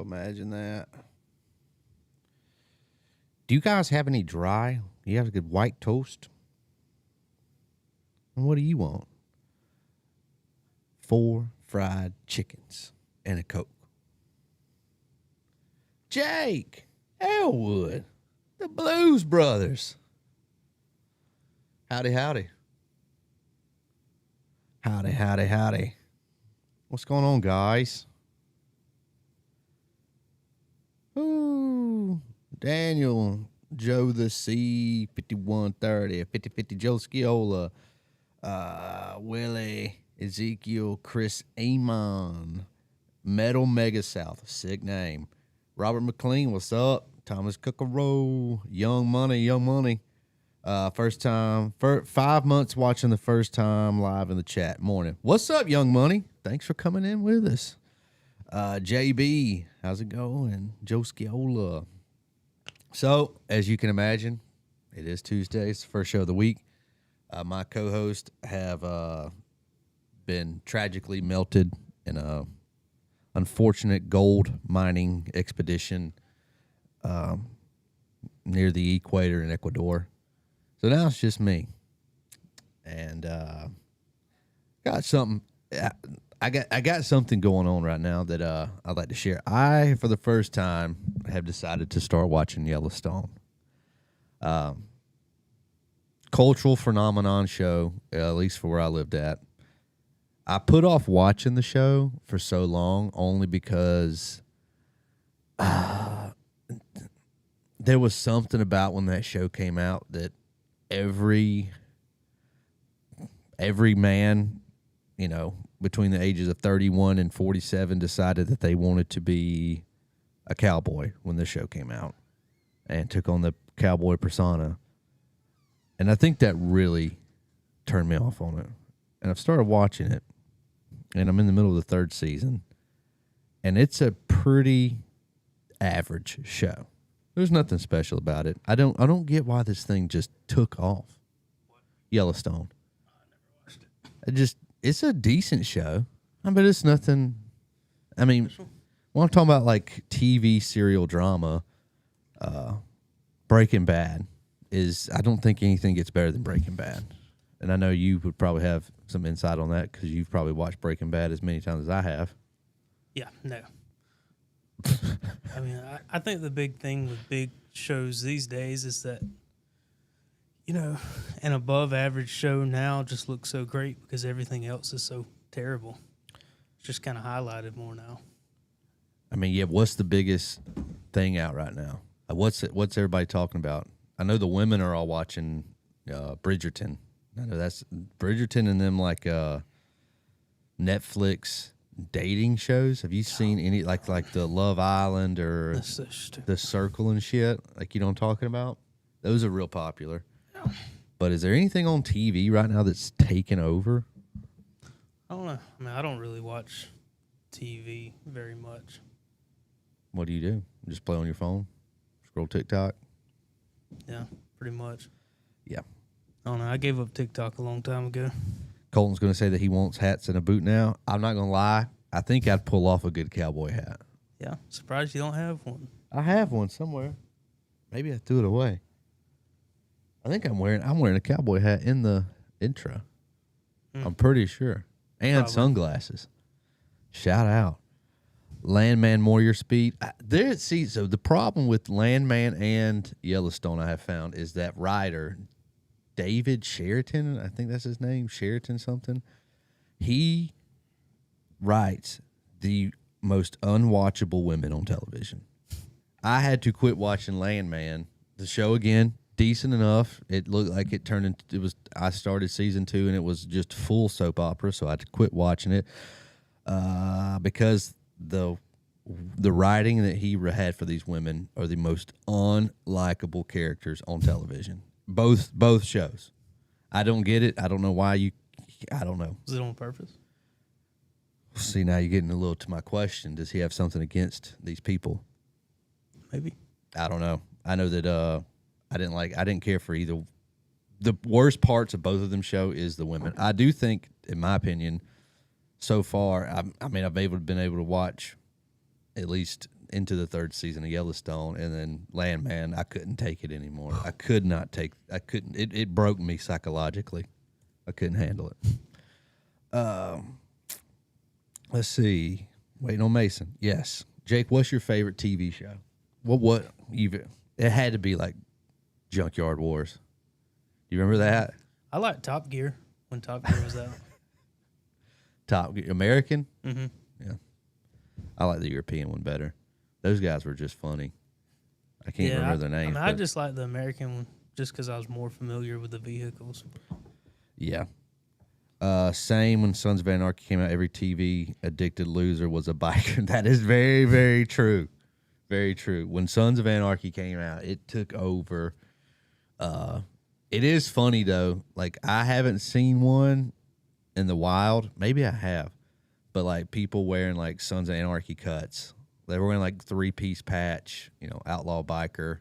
imagine that. Do you guys have any dry? You have a good white toast? And what do you want? 4 fried chickens and a Coke. Jake Elwood, the Blues Brothers. Howdy, howdy. Howdy, howdy, howdy. What's going on, guys? Ooh, Daniel, Joe the C, 5130, 5050 Joe Sciola, Willie, Ezekiel, Chris Amon, Metal Mega South, sick name. Robert McLean, what's up? Thomas Cookero, Young Money. First time, 5 months watching the first time live in the chat. Morning. What's up, Young Money? Thanks for coming in with us. JB, how's it going? Joe Sciola. So, as you can imagine, it is Tuesday. It's the first show of the week. My co-hosts have been tragically melted in a unfortunate gold mining expedition near the equator in Ecuador. So now it's just me, and got something. I got something going on right now that I'd like to share. I, for the first time, have decided to start watching Yellowstone. Cultural phenomenon show, at least for where I lived at. I put off watching the show for so long only because there was something about when that show came out that every man, you know, between the ages of 31 and 47 decided that they wanted to be a cowboy when the show came out and took on the cowboy persona. And I think that really turned me off on it. And I've started watching it, and I'm in the middle of the 3rd season, and it's a pretty average show. There's nothing special about it. I don't get why this thing just took off. Yellowstone. I never watched it. It's a decent show. But it's nothing. I mean, when I'm talking about like TV serial drama, Breaking Bad is, I don't think anything gets better than Breaking Bad. And I know you would probably have some insight on that because you've probably watched Breaking Bad as many times as I have. Yeah, no. I mean, I think the big thing with big shows these days is that, you know, an above average show now just looks so great because everything else is so terrible. It's just kind of highlighted more now. I mean, yeah, what's the biggest thing out right now? What's everybody talking about? I know the women are all watching Bridgerton. I know that's Bridgerton and them like Netflix dating shows. Have you seen any like the Love Island or That's so stupid. The Circle and shit? Like, you know what I'm talking about? Those are real popular. Yeah. But is there anything on TV right now that's taken over? I don't know. I mean, I don't really watch TV very much. What do you do? Just play on your phone? Scroll TikTok? Yeah, pretty much. Yeah. I don't know. I gave up TikTok a long time ago. Colton's going to say that he wants hats and a boot now. I'm not going to lie. I think I'd pull off a good cowboy hat. Yeah, surprised you don't have one. I have one somewhere. Maybe I threw it away. I think I'm wearing a cowboy hat in the intro. I'm pretty sure. And Probably. sunglasses. Shout out. Landman Warrior Speed. So the problem with Landman and Yellowstone I have found is that writer, David Sherin, I think that's his name, Sheraton something. He writes the most unwatchable women on television. I had to quit watching Landman. The show, again, decent enough. It looked like it turned into, I started season 2 and it was just full soap opera, so I had to quit watching it because the writing that he had for these women are the most unlikable characters on television. Both shows. I don't get it. I don't know why I don't know. Was it on purpose? See, now you're getting a little to my question. Does he have something against these people? Maybe. I don't know. I know that I didn't care for either. The worst parts of both of them show is the women. I do think, in my opinion, so far, I've been able to watch at least into the third season of Yellowstone, and then Landman, I couldn't take it anymore. I couldn't. It broke me psychologically. I couldn't handle it. Let's see. Waiting on Mason. Yes. Jake, what's your favorite TV show? What even? It had to be like Junkyard Wars. You remember that? I like Top Gear when Top Gear was out. Top Gear American? Mm-hmm. Yeah. I like the European one better. Those guys were just funny. I can't remember their names. I just like the American one just because I was more familiar with the vehicles. Yeah. Same when Sons of Anarchy came out, every TV addicted loser was a biker. That is very, very true. Very true. When Sons of Anarchy came out, it took over. It is funny, though. Like, I haven't seen one in the wild. Maybe I have. But, like, people wearing, like, Sons of Anarchy cuts. They were wearing, like, three-piece patch, outlaw biker.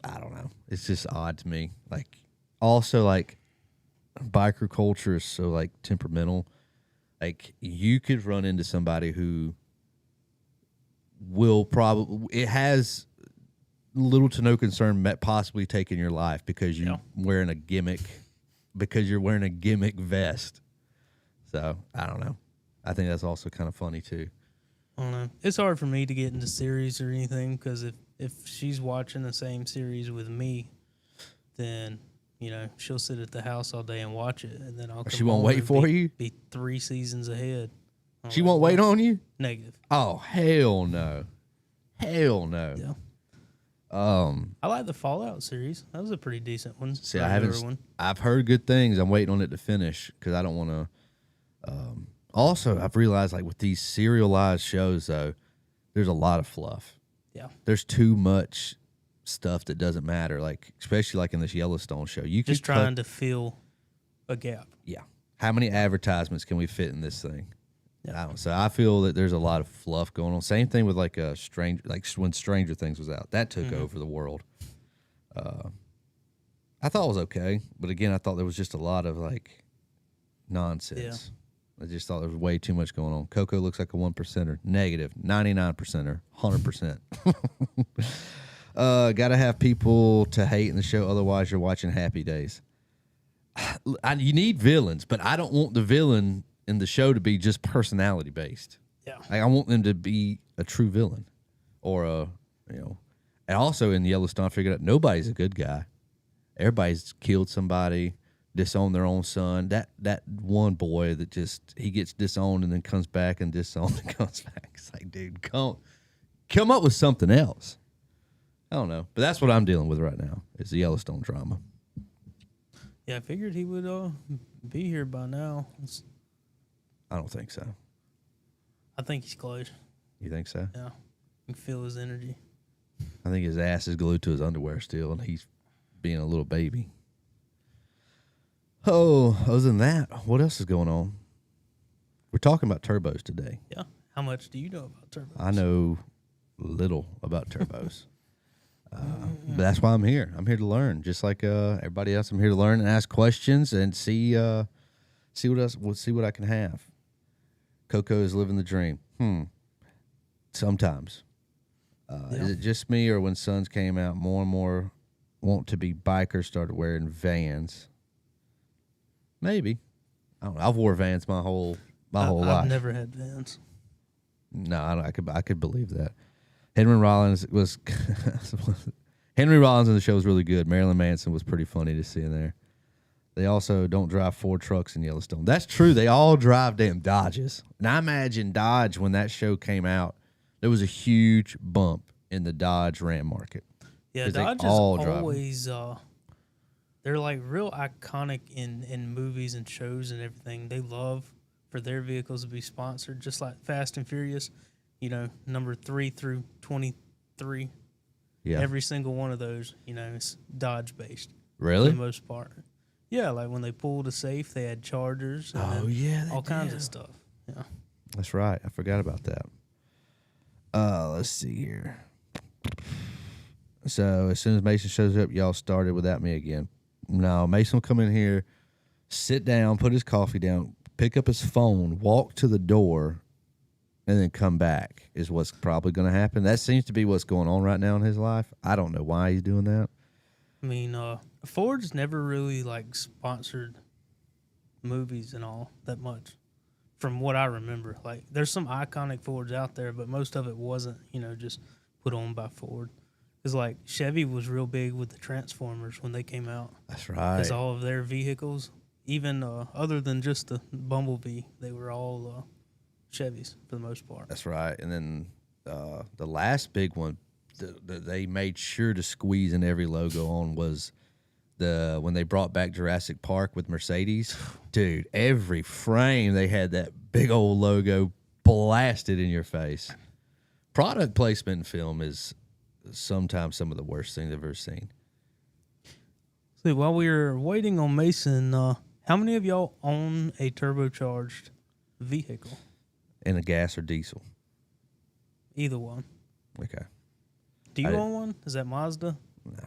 I don't know. It's just odd to me. Like, also, like, biker culture is so, like, temperamental. Like, you could run into somebody who will probably, it has little to no concern possibly taking your life because you're wearing a gimmick, vest. So, I don't know. I think that's also kind of funny, too. I don't know. It's hard for me to get into series or anything because if she's watching the same series with me, then, she'll sit at the house all day and watch it, and then I'll come She won't wait for you? Be 3 seasons ahead. She won't wait on you? Negative. Oh, hell no. Hell no. Yeah. I like the Fallout series. That was a pretty decent one. See, I haven't. I've heard good things. I'm waiting on it to finish because I don't want to. Also, I've realized like with these serialized shows, though, there's a lot of fluff. Yeah. There's too much stuff that doesn't matter. Like especially like in this Yellowstone show, you just trying to fill a gap. Yeah. How many advertisements can we fit in this thing? Yeah. So I feel that there's a lot of fluff going on. Same thing with like when Stranger Things was out, that took over the world. I thought it was okay, but again, I thought there was just a lot of like nonsense. Yeah. I just thought there was way too much going on. Coco looks like a 1%er, negative 99%er, 100%. Got to have people to hate in the show, otherwise you're watching Happy Days. You need villains, but I don't want the villain in the show to be just personality based. Yeah, I want them to be a true villain, or and also in Yellowstone, I figured out nobody's a good guy. Everybody's killed somebody, disowned their own son. That one boy that he gets disowned and then comes back and disowned and comes back. It's like, dude, come up with something else. I don't know, but that's what I'm dealing with right now. Is the Yellowstone drama. Yeah, I figured he would be here by now. I don't think so. I think he's close. You think so? Yeah. You can feel his energy. I think his ass is glued to his underwear still, and he's being a little baby. Oh, other than that, what else is going on? We're talking about turbos today. Yeah. How much do you know about turbos? I know little about turbos. But that's why I'm here. I'm here to learn. Just like everybody else, I'm here to learn and ask questions and see what else. We'll see what I can have. Coco is living the dream. Sometimes. Is it just me, or when Sons came out, more and more want to be bikers started wearing Vans? Maybe. I don't know. I've wore Vans my whole life. I've never had Vans. No, I could believe that. Henry Rollins was Henry Rollins in the show was really good. Marilyn Manson was pretty funny to see in there. They also don't drive Ford trucks in Yellowstone. That's true. They all drive damn Dodges. And I imagine Dodge, when that show came out, there was a huge bump in the Dodge Ram market. Yeah, Dodge is always they're like real iconic in movies and shows and everything. They love for their vehicles to be sponsored, just like Fast and Furious. Number 3 through 23. Yeah. Every single one of those, is Dodge based. Really? For the most part. Yeah, like when they pulled a safe, they had Chargers. And all kinds of stuff. Yeah. That's right. I forgot about that. Let's see here. So as soon as Mason shows up, y'all started without me again. No, Mason will come in here, sit down, put his coffee down, pick up his phone, walk to the door, and then come back is what's probably going to happen. That seems to be what's going on right now in his life. I don't know why he's doing that. I mean, Ford's never really like sponsored movies and all that much, from what I remember. Like, there's some iconic Fords out there, but most of it wasn't, just put on by Ford. Because like Chevy was real big with the Transformers when they came out. That's right. Because all of their vehicles, even other than just the Bumblebee, they were all Chevys for the most part. That's right. And then the last big one that they made sure to squeeze in every logo on was when they brought back Jurassic Park with Mercedes. Dude, every frame they had that big old logo blasted in your face. Product placement in film is sometimes some of the worst things I've ever seen. See, while we were waiting on Mason, how many of y'all own a turbocharged vehicle? In a gas or diesel? Either one. Okay. Do you own one? Is that Mazda? No.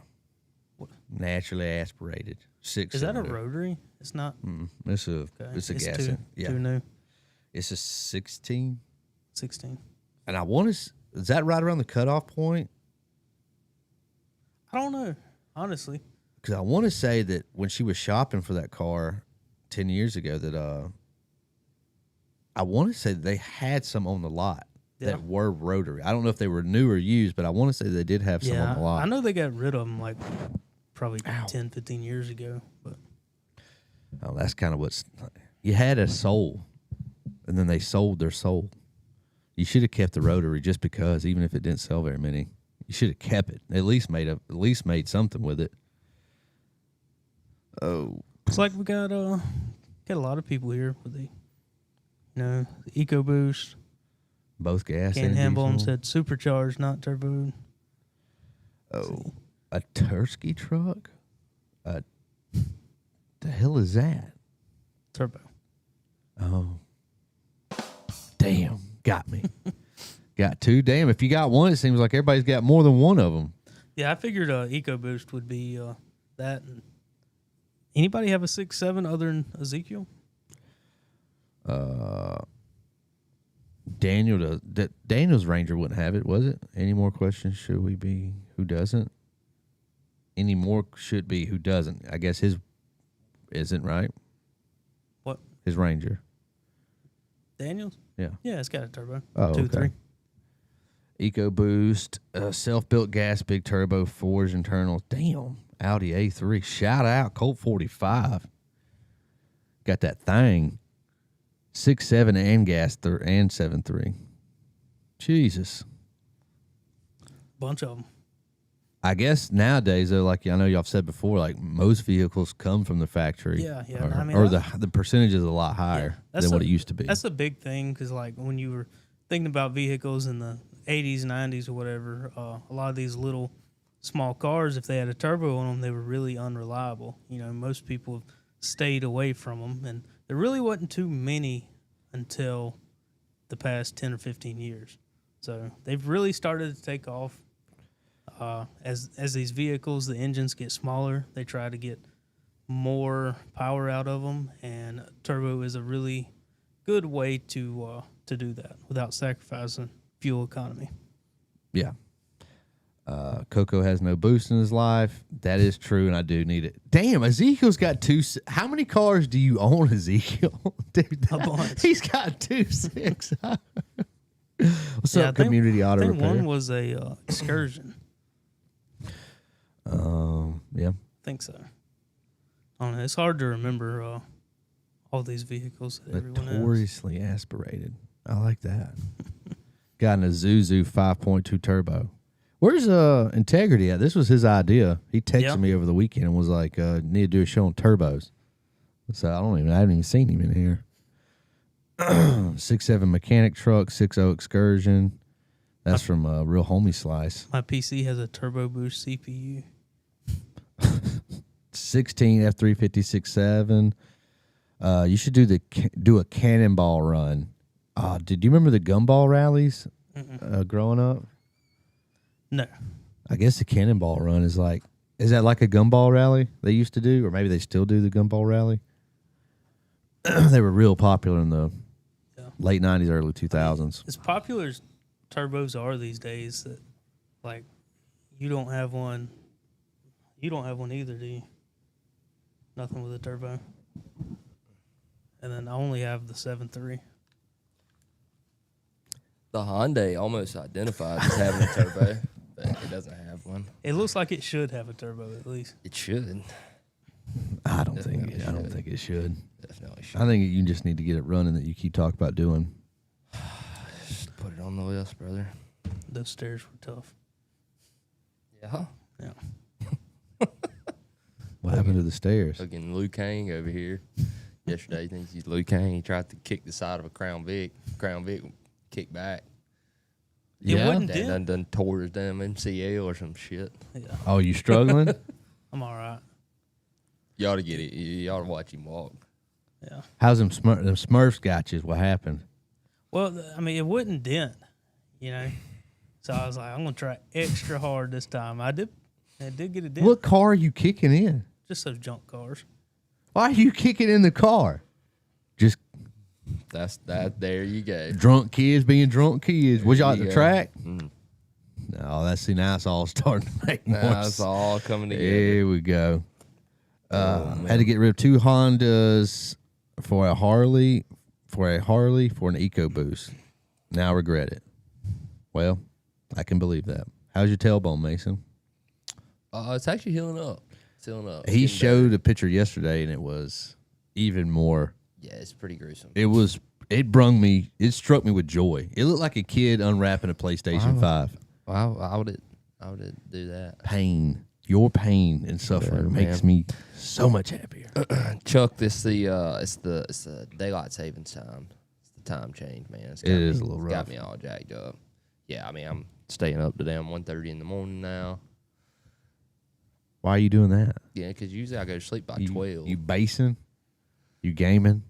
What? Naturally aspirated. Is that a rotary? It's not. It's a gas. Too new. It's a 16. 16. And I want to. Is that right around the cutoff point? I don't know, honestly. Because I want to say that when she was shopping for that car 10 years ago, that I want to say that they had some on the lot that were rotary. I don't know if they were new or used, but I want to say they did have some on the lot. I know they got rid of them like probably 10, 15 years ago. But that's kind of what's... You had a soul, and then they sold their soul. You should have kept the rotary just because, even if it didn't sell very many. You should have kept it. At least made something with it. Oh, it's like we got a lot of people here with the EcoBoost. Both gas Can't and handle them. diesel. Said supercharged, not turbo. Oh, a Tursky truck? The hell is that? Turbo. Oh, damn, got me. Got two. Damn, if you got one, it seems like everybody's got more than one of them. Yeah, I figured EcoBoost would be that. And anybody have a 6.7 other than Ezekiel? Daniel's Ranger wouldn't have it, was it? Any more questions? Should we be? Who doesn't? Any more should be? Who doesn't? I guess his isn't, right? What? His Ranger. Daniel's? Yeah. Yeah, it's got a turbo. Oh, 2.3. EcoBoost, self-built gas, big turbo, forged internals. Damn, Audi A3. Shout out, Colt 45. Got that thing. 6.7 and gas and 7.3. Jesus. Bunch of them. I guess nowadays, though, like I know y'all said before, like most vehicles come from the factory. Yeah. Or the percentage is a lot higher than what it used to be. That's a big thing because, like, when you were thinking about vehicles in the 80s, 90s, or whatever, a lot of these little small cars, if they had a turbo on them, they were really unreliable. Most people have stayed away from them, and there really wasn't too many until the past 10 or 15 years. So they've really started to take off. As these vehicles, the engines get smaller, they try to get more power out of them, and turbo is a really good way to do that without sacrificing fuel economy. Yeah. Coco has no boost in his life. That is true, and I do need it. Damn, Ezekiel's got two. How many cars do you own, Ezekiel? Dude, A bunch. He's got 2.6. What's up, Community Auto I Repair? think one was a Excursion. Yeah. I think so. I don't know. It's hard to remember all these vehicles that everyone has. Notoriously aspirated. I like that. Got an Isuzu 5.2 turbo. Where's Integrity at? This was his idea. He texted me over the weekend and was like, need to do a show on turbos. So I haven't even seen him in here. 6.7 mechanic truck, 6.0 Excursion. That's from Real Homie Slice. My PC has a Turbo Boost CPU. 16 F350 6.7. You should do a cannonball run. Did you remember the gumball rallies growing up? No. I guess the cannonball run is that like a gumball rally they used to do, or maybe they still do the gumball rally? They were real popular in the late 90s, early 2000s. As popular as turbos are these days, that like you don't have one. You don't have one either, do you? Nothing with a turbo. And then I only have the 7.3. The Hyundai almost identified as having a turbo, but it doesn't have one. It looks like it should have a turbo at least. It should. I don't think it should. Definitely should. I think you just need to get it running that you keep talking about doing. Just put it on the list, brother. Those stairs were tough. Yeah. Yeah. What happened to the stairs? Fucking Liu Kang over here. Yesterday, he thinks he's Liu Kang. He tried to kick the side of a Crown Vic. Crown Vic kicked back. It wouldn't Dad dent. done tore his damn MCL or some shit. Yeah, Oh, you struggling? I'm all right. You ought to get it. You ought to watch him walk. Yeah. How's them Smurfs got you? What happened? Well, I mean, it wouldn't dent, you know. So I was like, I'm gonna try extra hard this time. I did get a dent. What car are you kicking in? Just those junk cars. Why are you kicking in the car? Just That's that. There you go. drunk kids being drunk kids. Was y'all at There the you go. track? Mm. No, now it's all starting to make more Now it's sense. all coming together. Here we go. Man. Had to get rid of 2 Hondas for a Harley, for an EcoBoost. Now regret it. Well, I can believe that. How's your tailbone, Mason? It's actually healing up. It's healing up. It's He getting showed better. a picture yesterday, and it was even more. Yeah, it's pretty gruesome. It struck me with joy. It looked like a kid unwrapping a PlayStation 5. Wow, how would it do that? Pain. Your pain and suffering Yeah, makes man. me so much happier. Chuck, it's the daylight savings time. It's the time change, man. It is a little Got rough. me all jacked up. Yeah, I mean, I'm staying up to damn 1:30 in the morning now. Why are you doing that? Yeah, because usually I go to sleep by You, 12. You basing? You gaming?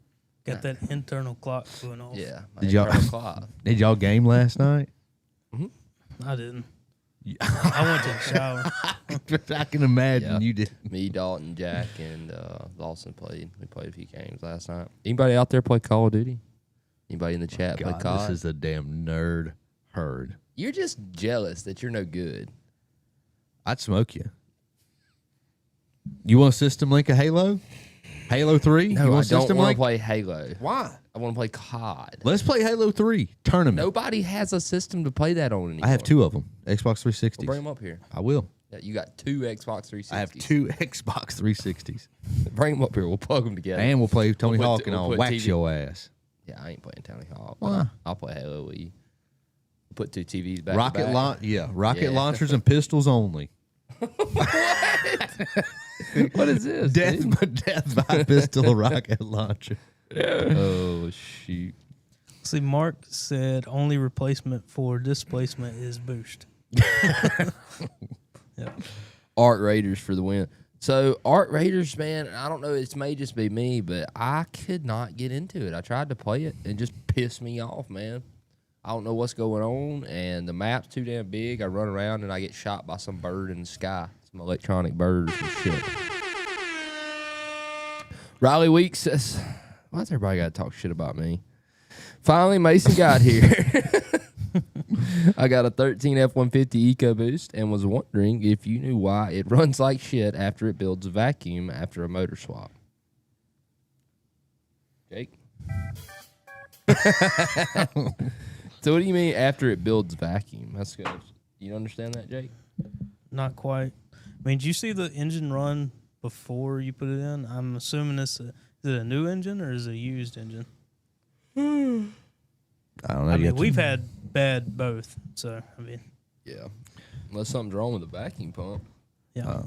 Got that internal clock going off. Yeah. my Did y'all- internal clock. Did y'all game last night? I didn't. I went to the shower. I can imagine Yeah. you did. Me, Dalton, Jack, and Lawson played. We played a few games last night. Anybody out there play Call of Duty? Anybody in the chat play God, COD? this is a damn nerd herd. You're just jealous that you're no good. I'd smoke you. You want a system link of Halo? Halo 3? No, you I want don't system want to link? play Halo. Why? I want to play COD. Let's play Halo 3 tournament. Nobody has a system to play that on anymore. I have 2 of them. Xbox 360s. Well, bring them up here. I will. Yeah, you got 2 Xbox 360s. I have 2 Xbox 360s. Bring them up here. We'll plug them together. And we'll play Tony We'll Hawk put- and we'll I'll put wax TV. your ass. Yeah, I ain't playing Tony Hawk. Why? I'll play Halo with you. Put 2 TVs back. Rocket to back. rocket Yeah. launchers and pistols only. What is this? dude? Death by pistol rocket launcher. Oh shoot! See, Mark said only replacement for displacement is boost. Yeah. Art Raiders for the win. So Art Raiders, man, I don't know. It may just be me, but I could not get into it. I tried to play it and it just pissed me off, man. I don't know what's going on, and the map's too damn big. I run around and I get shot by some bird in the sky, some electronic bird or some shit. Riley Weeks says, "Why's everybody got to talk shit about me?" Finally, Mason got here. I got a 13 F-150 EcoBoost and was wondering if you knew why it runs like shit after it builds a vacuum after a motor swap. Jake? So what do you mean after it builds vacuum? That's good. You understand that, Jake? Not quite. I mean, did you see the engine run before you put it in? I'm assuming is it a new engine or is it a used engine? I don't know. I You mean, have to- we've had bad both. So, I mean, Yeah. Unless something's wrong with the vacuum pump. yeah.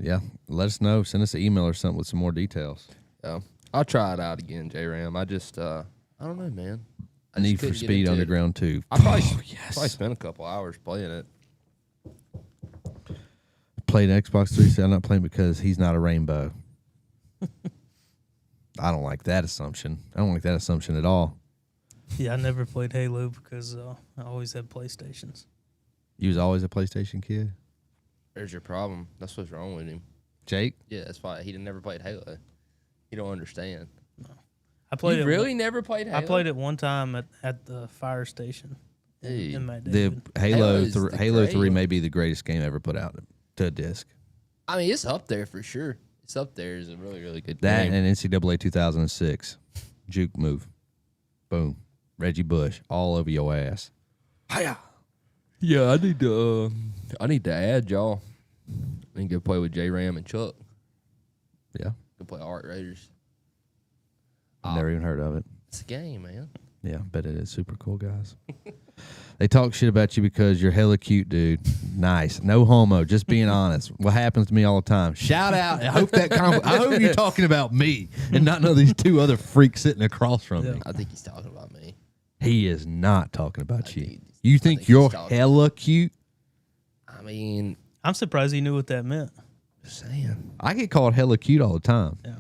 Yeah, let us know. Send us an email or something with some more details. Yeah. I'll try it out again, J-Ram. I just, I don't know, man. I just Need for couldn't get Speed into it. Underground 2. I probably, yes. probably spent a couple hours playing it. Played Xbox 360. I'm not playing because he's not a rainbow. I don't like that assumption. I don't like that assumption at all. Yeah, I never played Halo because I always had PlayStations. You was always a PlayStation kid? There's your problem. That's what's wrong with him. Jake? Yeah, that's why he never played Halo. You don't understand. I played You it. really never played Halo? I played it one time at the fire station. Dude. In Matt The David. Halo 3 great. may be the greatest game ever put out to a disc. I mean, it's up there for sure. It's up there. It's a really, really good That game. and NCAA 2006. Juke move. Boom. Reggie Bush all over your ass. Hiya. Yeah, I need to add y'all. I need to go play with J Ram and Chuck. Yeah. Go play Art Raiders. Never even heard of it. It's a game, man. Yeah, bet it is super cool, guys. They talk shit about you because you're hella cute, dude. Nice. No homo, just being honest. What happens to me all the time. Shout out. I hope I hope you're talking about me and not none of these two other freaks sitting across from me. I think he's talking about me. He is not talking about you. think- You I think think you're he's talking hella cute? I mean, I'm surprised he knew what that meant. just saying. I get called hella cute all the time. Yeah.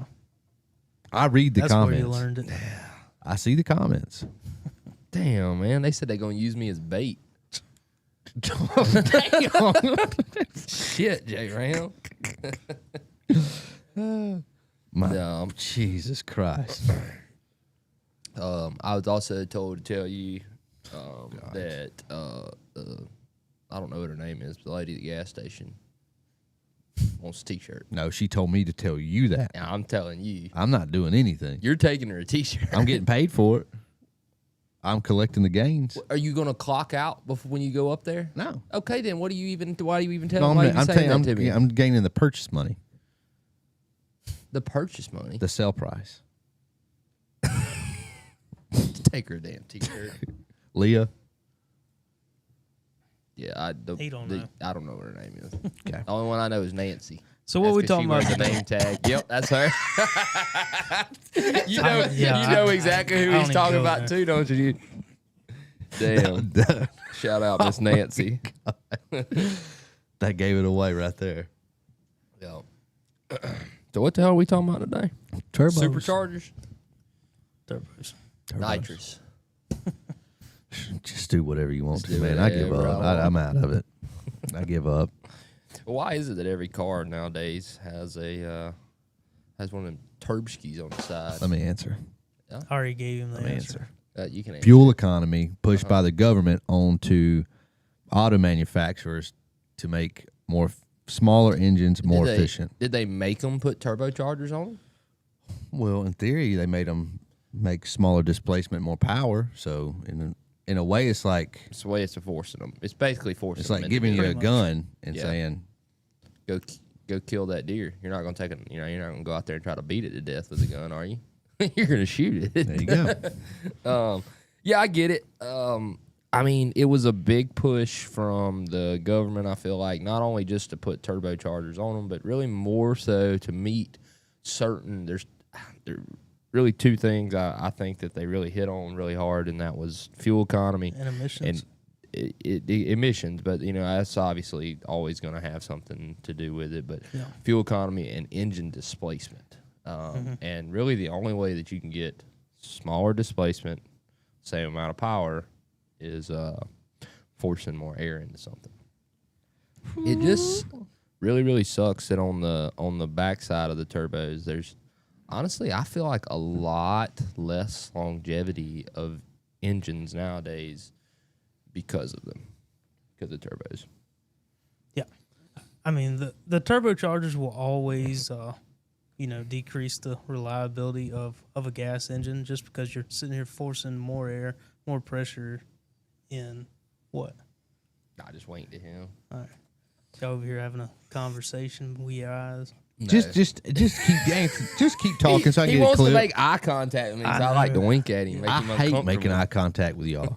I read the That's comments. where you learned it. I see the comments. Damn, man. They said they're going to use me as bait. Shit, J Ram. Jesus Christ. I was also told to tell you that I don't know what her name is, but the lady at the gas station wants a T-shirt. No, she told me to tell you that. Now I'm telling you, I'm not doing anything. you're taking her a T-shirt. I'm getting paid for it. I'm collecting the gains. Are you gonna clock out before when you go up there? No. Okay, then what do you even? Why do you even tell No, them? Why are you saying that to me? I'm gaining the purchase money, The purchase money. the sell price. Take her a damn T-shirt. Leah. Yeah, He don't know. I don't know what her name is. Okay. The only one I know is Nancy. So what we That's 'cause talking she about wears the today? name tag. Yep, that's her. you know, Yeah, you know I- exactly who I he's don't talking even go about there. too, don't you? Damn. Shout out Miss Nancy. That gave it away right there. Yeah. So what the hell are we talking about today? Turbos. Superchargers, Turbos. Turbos. nitrous. Just do whatever you want Just to, do man. I give whatever up. I want. I'm out of it. I give up. Well, why is it that every car nowadays has has one of them turbskis on the side? Let me answer. I already gave him the Let me answer. answer. You can answer. Fuel economy pushed by the government onto auto manufacturers to make smaller engines more efficient. Did they make them put turbochargers on them? Well, in theory, they made them make smaller displacement, more power. So in a way, it's like It's the way it's forcing them. It's basically forcing it's them. like into giving you doing a much. gun and Yeah. saying, go kill that deer. You're not gonna take it. You're not gonna go out there and try to beat it to death with a gun, are you? You're gonna shoot it. "There you go." Yeah, I get it. I mean, it was a big push from the government. I feel like not only just to put turbochargers on them, but really more so to meet certain. There really two things I think that they really hit on really hard, and that was fuel economy And emissions. and emissions. But that's obviously always going to have something to do with it. But Yeah. fuel economy and engine displacement, and really the only way that you can get smaller displacement, same amount of power, is forcing more air into something. It just really, really sucks that on the backside of the turbos, there's honestly, I feel like a lot less longevity of engines nowadays because of them, because of turbos. Yeah. I mean, the turbochargers will always, decrease the reliability of a gas engine just because you're sitting here forcing more air, more pressure in what? I just waiting to him. All right. Y'all over here having a conversation, we eyes. Just keep talking so I can He get a wants clip. to make eye contact with me, so I like to wink at him. Make I him hate making uncomfortable. eye contact with y'all.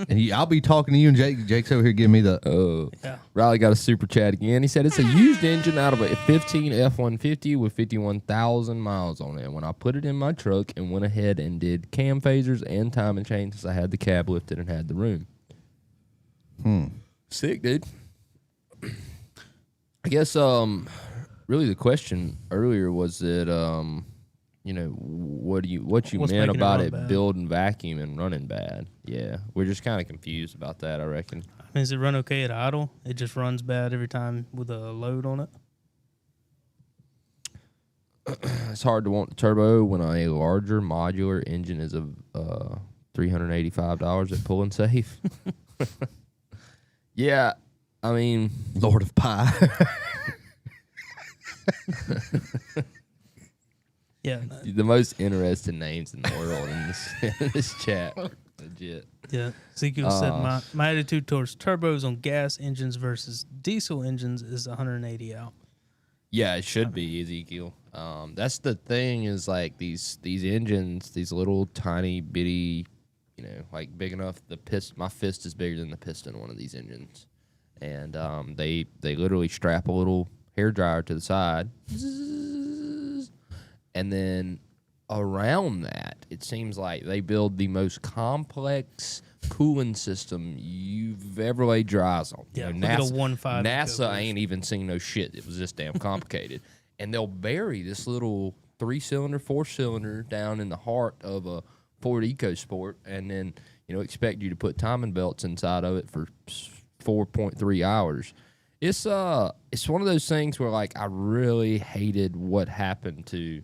And I'll be talking to you and Jake. Jake's over here giving me the. Oh, Yeah. Riley got a super chat again. He said it's a used engine out of a 15 F-150 with 51,000 miles on it. When I put it in my truck and went ahead and did cam phasers and timing chain since I had the cab lifted and had the room. Sick, dude. I guess really the question earlier was that what you What's meant making it about run it bad? building vacuum and running bad. Yeah, we're just kind of confused about that, I reckon. I mean, does it run okay at idle? It just runs bad every time with a load on it? It's hard to want the turbo when a larger modular engine is $385 at Pull and Save. Yeah, I mean, Lord of Pie. Yeah. the most interesting names in the world in this chat. Legit. Yeah. Ezekiel said my attitude towards turbos on gas engines versus diesel engines is 180 out. Yeah, it should be, Ezekiel. That's the thing is like these engines, these little tiny bitty, like big enough. My fist is bigger than the piston of one of these engines, and they literally strap a little hair dryer to the side, and then around that, it seems like they build the most complex cooling system you've ever laid your eyes on. Yeah, You look know, at a 1.5 NASA EcoBoost. ain't even seen no shit. It was just damn complicated. And they'll bury this little 3-cylinder, 4-cylinder down in the heart of a Ford EcoSport, and then expect you to put timing belts inside of it for 4.3 hours. It's one of those things where like I really hated what happened to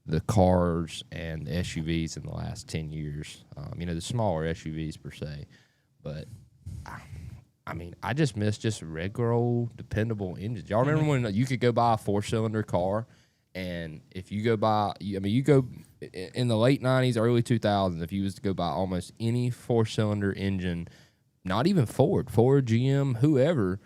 the cars and the SUVs in the last 10 years. The smaller SUVs per se, but I mean, I just miss just regular old dependable engines. Y'all remember when you could go buy a 4-cylinder car, and if you go buy, you go in the late 90s, early 2000s, if you was to go buy almost any 4-cylinder engine, not even Ford, GM, whoever,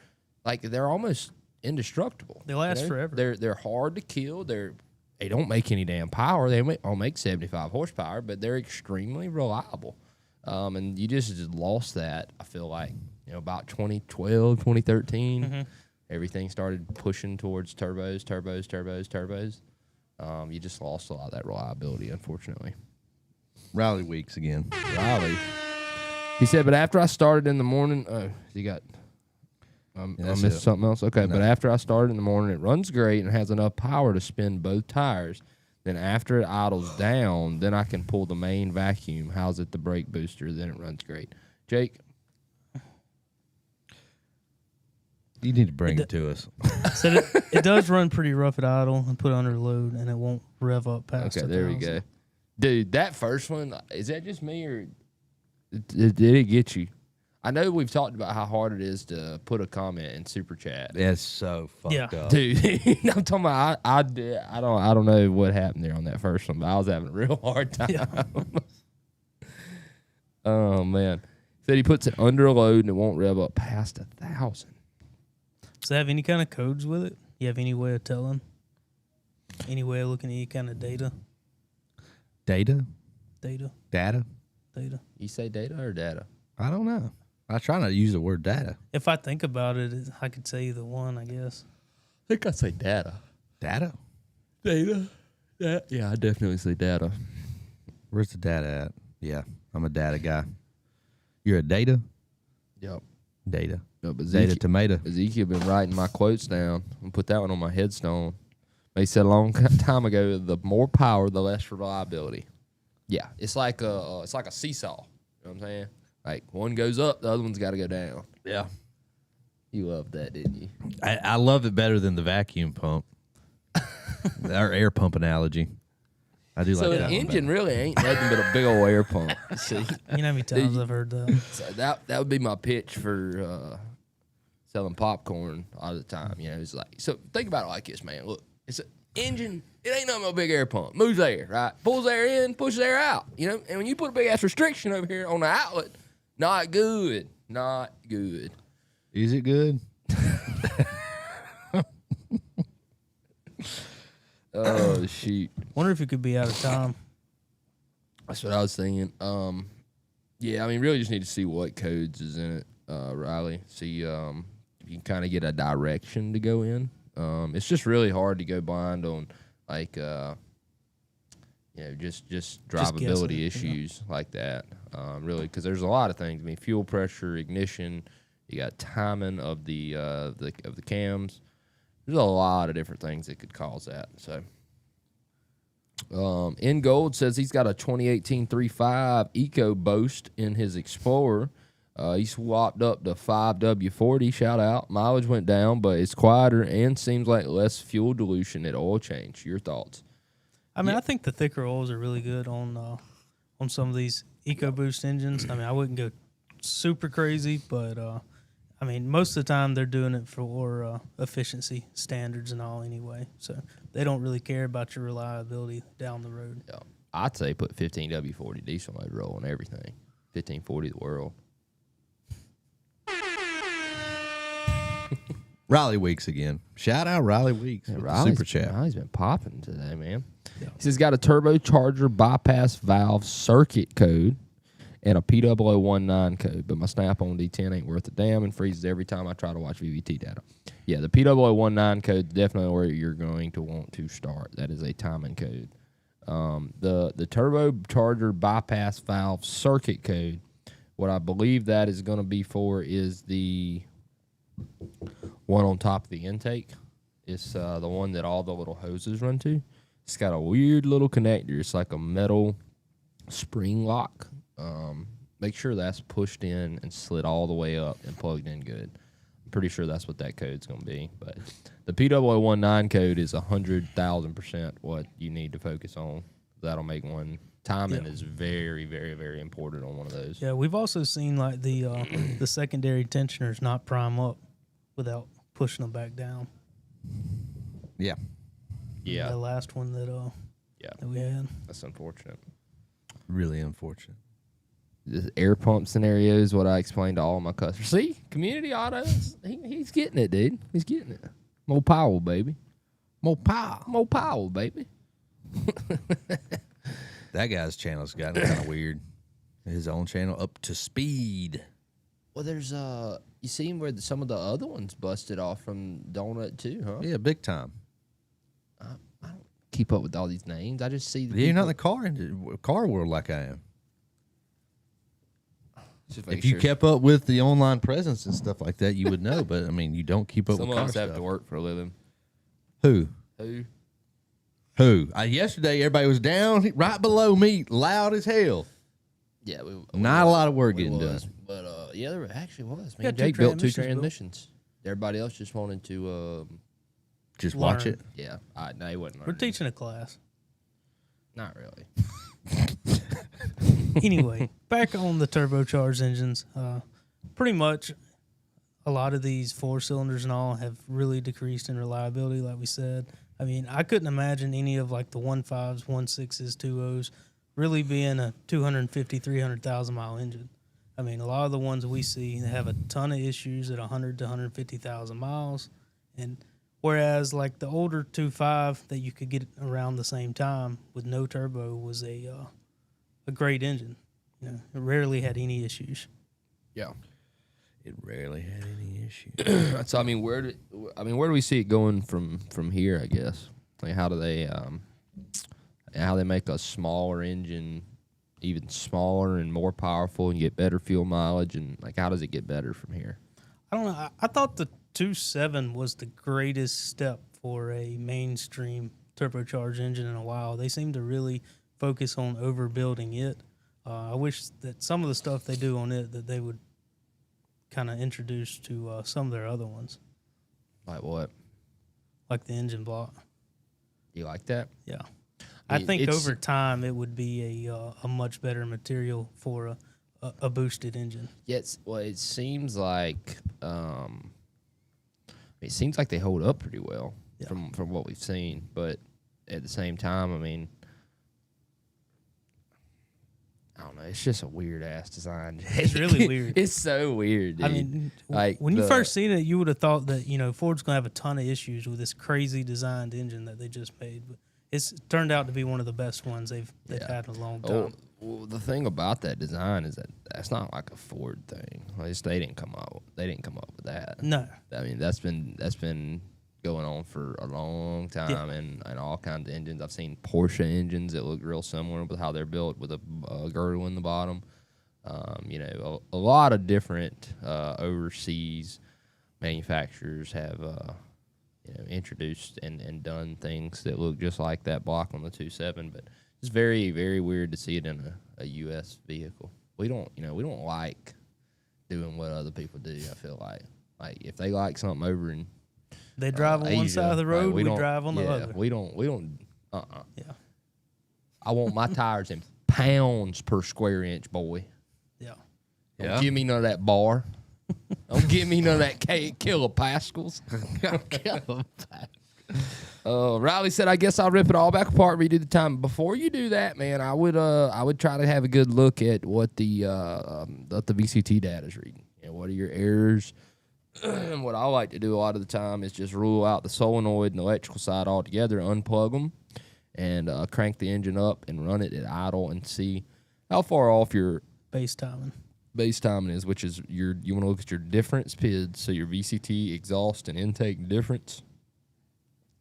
like they're almost indestructible. They last forever. They're hard to kill. They don't make any damn power. They only make 75 horsepower, but they're extremely reliable. And you just lost that, I feel like. About 2012, 2013, everything started pushing towards turbos. You just lost a lot of that reliability, unfortunately. Rally weeks again. Riley. He said, but after I started in the morning, he got, I missed something else. Okay, but after I started in the morning, it runs great and has enough power to spin both tires. Then after it idles down, then I can pull the main vacuum, house it the brake booster, then it runs great. Jake? You need to bring it to us. So it does run pretty rough at idle and put under load, and it won't rev up past. Okay, there we go. Dude, that first one, is that just me or did it get you? I know we've talked about how hard it is to put a comment in Super Chat. That's so fucked up. Dude, I'm talking about I don't know what happened there on that first one, but I was having a real hard time. Yeah. Oh man. Said he puts it under load and it won't rev up past 1,000. Does it have any kind of codes with it? You have any way of telling? Any way of looking at any kind of data? Data? You say data or data? I don't know. I try not to use the word data. If I think about it, I could say either one, I guess. I think I say data. Data? Data? Yeah, I definitely say data. Where's the data at? Yeah, I'm a data guy. You're a data? Yep. Data. No, but Data tomato. Ezekiel been writing my quotes down and put that one on my headstone. He said a long time ago, the more power, the less reliability. Yeah, it's like a seesaw. You know what I'm saying? Like one goes up, the other one's got to go down. Yeah. You loved that, didn't you? I love it better than the vacuum pump. Our air pump analogy. I do So like an that one engine better. really ain't nothing but a big old air pump. See, You know how many times I've heard that? so that would be my pitch for selling popcorn all the time. It's like, so think about it like this, man. Look, it's an engine. It ain't nothing but a big air pump. Moves air, right? Pulls air in, pushes air out. And when you put a big ass restriction over here on the outlet, not good. Not good. Is it good? Oh shoot. Wonder if it could be out of time. That's what I was thinking. Yeah, I mean, really just need to see what codes is in it, Riley. See if you can kind of get a direction to go in. It's just really hard to go blind on, like, just drivability issues like that. Really, because there's a lot of things. I mean, fuel pressure, ignition. You got timing of the cams. There's a lot of different things that could cause that. So, In Gold says he's got a 2018 3.5 EcoBoost in his Explorer. He swapped up to 5W40. Shout out. Mileage went down, but it's quieter and seems like less fuel dilution at oil change. Your thoughts? I mean, I think the thicker oils are really good on some of these EcoBoost engines. I mean, I wouldn't go super crazy, but I mean, most of the time they're doing it for efficiency standards and all anyway. So they don't really care about your reliability down the road. Yeah. I'd say put 15W40 diesel motor oil on everything. 1540 the world. Riley Weeks again. Shout out Riley Weeks. Yeah, With the Riley's, super chat. Riley's been popping today, man. Yeah. He says got a turbocharger bypass valve circuit code and a P0019 code, but my Snap-on D10 ain't worth a damn and freezes every time I try to watch VVT data. Yeah, the P0019 code is definitely where you're going to want to start. That is a timing code. The turbocharger bypass valve circuit code, what I believe that is going to be for is the one on top of the intake. It's the one that all the little hoses run to. It's got a weird little connector. It's like a metal spring lock. Make sure that's pushed in and slid all the way up and plugged in good. I'm pretty sure that's what that code's going to be. But the P0019 code is 100,000% what you need to focus on. That'll make one. Timing is very, very, very important on one of those. Yeah, we've also seen like the secondary tensioners not prime up without pushing them back down. Yeah. Yeah. The last one that that we had. That's unfortunate. Really unfortunate. The air pump scenario is what I explained to all of my customers. See, community autos, he's getting it, dude. He's getting it. More power, baby. More power. More power, baby. That guy's channel's gotten kind of weird. His own channel, Up to Speed. Well, there's you seen where some of the other ones busted off from Donut too, huh? Yeah, big time. I don't keep up with all these names. I just see. You're not in the car world like I am. If you kept up with the online presence and stuff like that, you would know. But I mean, you don't keep up some with of car us stuff. have to work for a living. Who? Who? Yesterday, everybody was down right below me, loud as hell. Yeah, we Not a lot of work getting done. But yeah, there actually was. Me Yeah, and Jake built 2 transmissions built. transmissions. Everybody else just wanted to. Just watch Learn. it. Yeah, no, he wasn't. We're learning. teaching a class. Not really. Anyway, back on the turbocharged engines. Pretty much a lot of these 4 cylinders and all have really decreased in reliability, like we said. I mean, I couldn't imagine any of like the 1.5s, 1.6s, 2.0s really being a 250, 300,000 mile engine. I mean, a lot of the ones we see have a ton of issues at 100 to 150,000 miles. And whereas like the older 2.5 that you could get around the same time with no turbo was a great engine. You know, it rarely had any issues. Yeah. It rarely had any issues. So I mean, where do we see it going from here? I guess like how do they make a smaller engine even smaller and more powerful and get better fuel mileage, and like how does it get better from here? I don't know. I thought the 2.7 was the greatest step for a mainstream turbocharged engine in a while. They seem to really focus on overbuilding it. I wish that some of the stuff they do on it that they would kind of introduce to some of their other ones. Like what? Like the engine block. You like that? Yeah. I think over time it would be a much better material for a boosted engine. Yes. Well, it seems like they hold up pretty well from what we've seen, but at the same time, I mean, I don't know. It's just a weird ass design. It's really weird. It's so weird, dude. I mean, like when you first seen it, you would have thought that Ford's gonna have a ton of issues with this crazy designed engine that they just made, but it's turned out to be one of the best ones they've had in a long time. Well, the thing about that design is that that's not like a Ford thing. They didn't come up with that. No, I mean that's been going on for a long time, and all kinds of engines. I've seen Porsche engines that look real similar with how they're built with a girdle in the bottom. A lot of different overseas manufacturers have introduced and done things that look just like that block on the 2.7, but it's very, very weird to see it in a U.S. vehicle. We don't like doing what other people do. I feel like if they like something over in they drive on one Asia, side of the road, we we drive on the other. We don't. Yeah. I want my tires in pounds per square inch, boy. Yeah. Don't give me none of that bar. Don't give me none of that kilopascals. Riley said, "I guess I'll rip it all back apart, redo the time." Before you do that, man, I would try to have a good look at what the VCT data is reading. You know, what are your errors? What I like to do a lot of the time is just rule out the solenoid and electrical side altogether, unplug them, and crank the engine up and run it at idle and see how far off your Base timing is, which is you want to look at your difference PIDs, so your VCT exhaust and intake difference.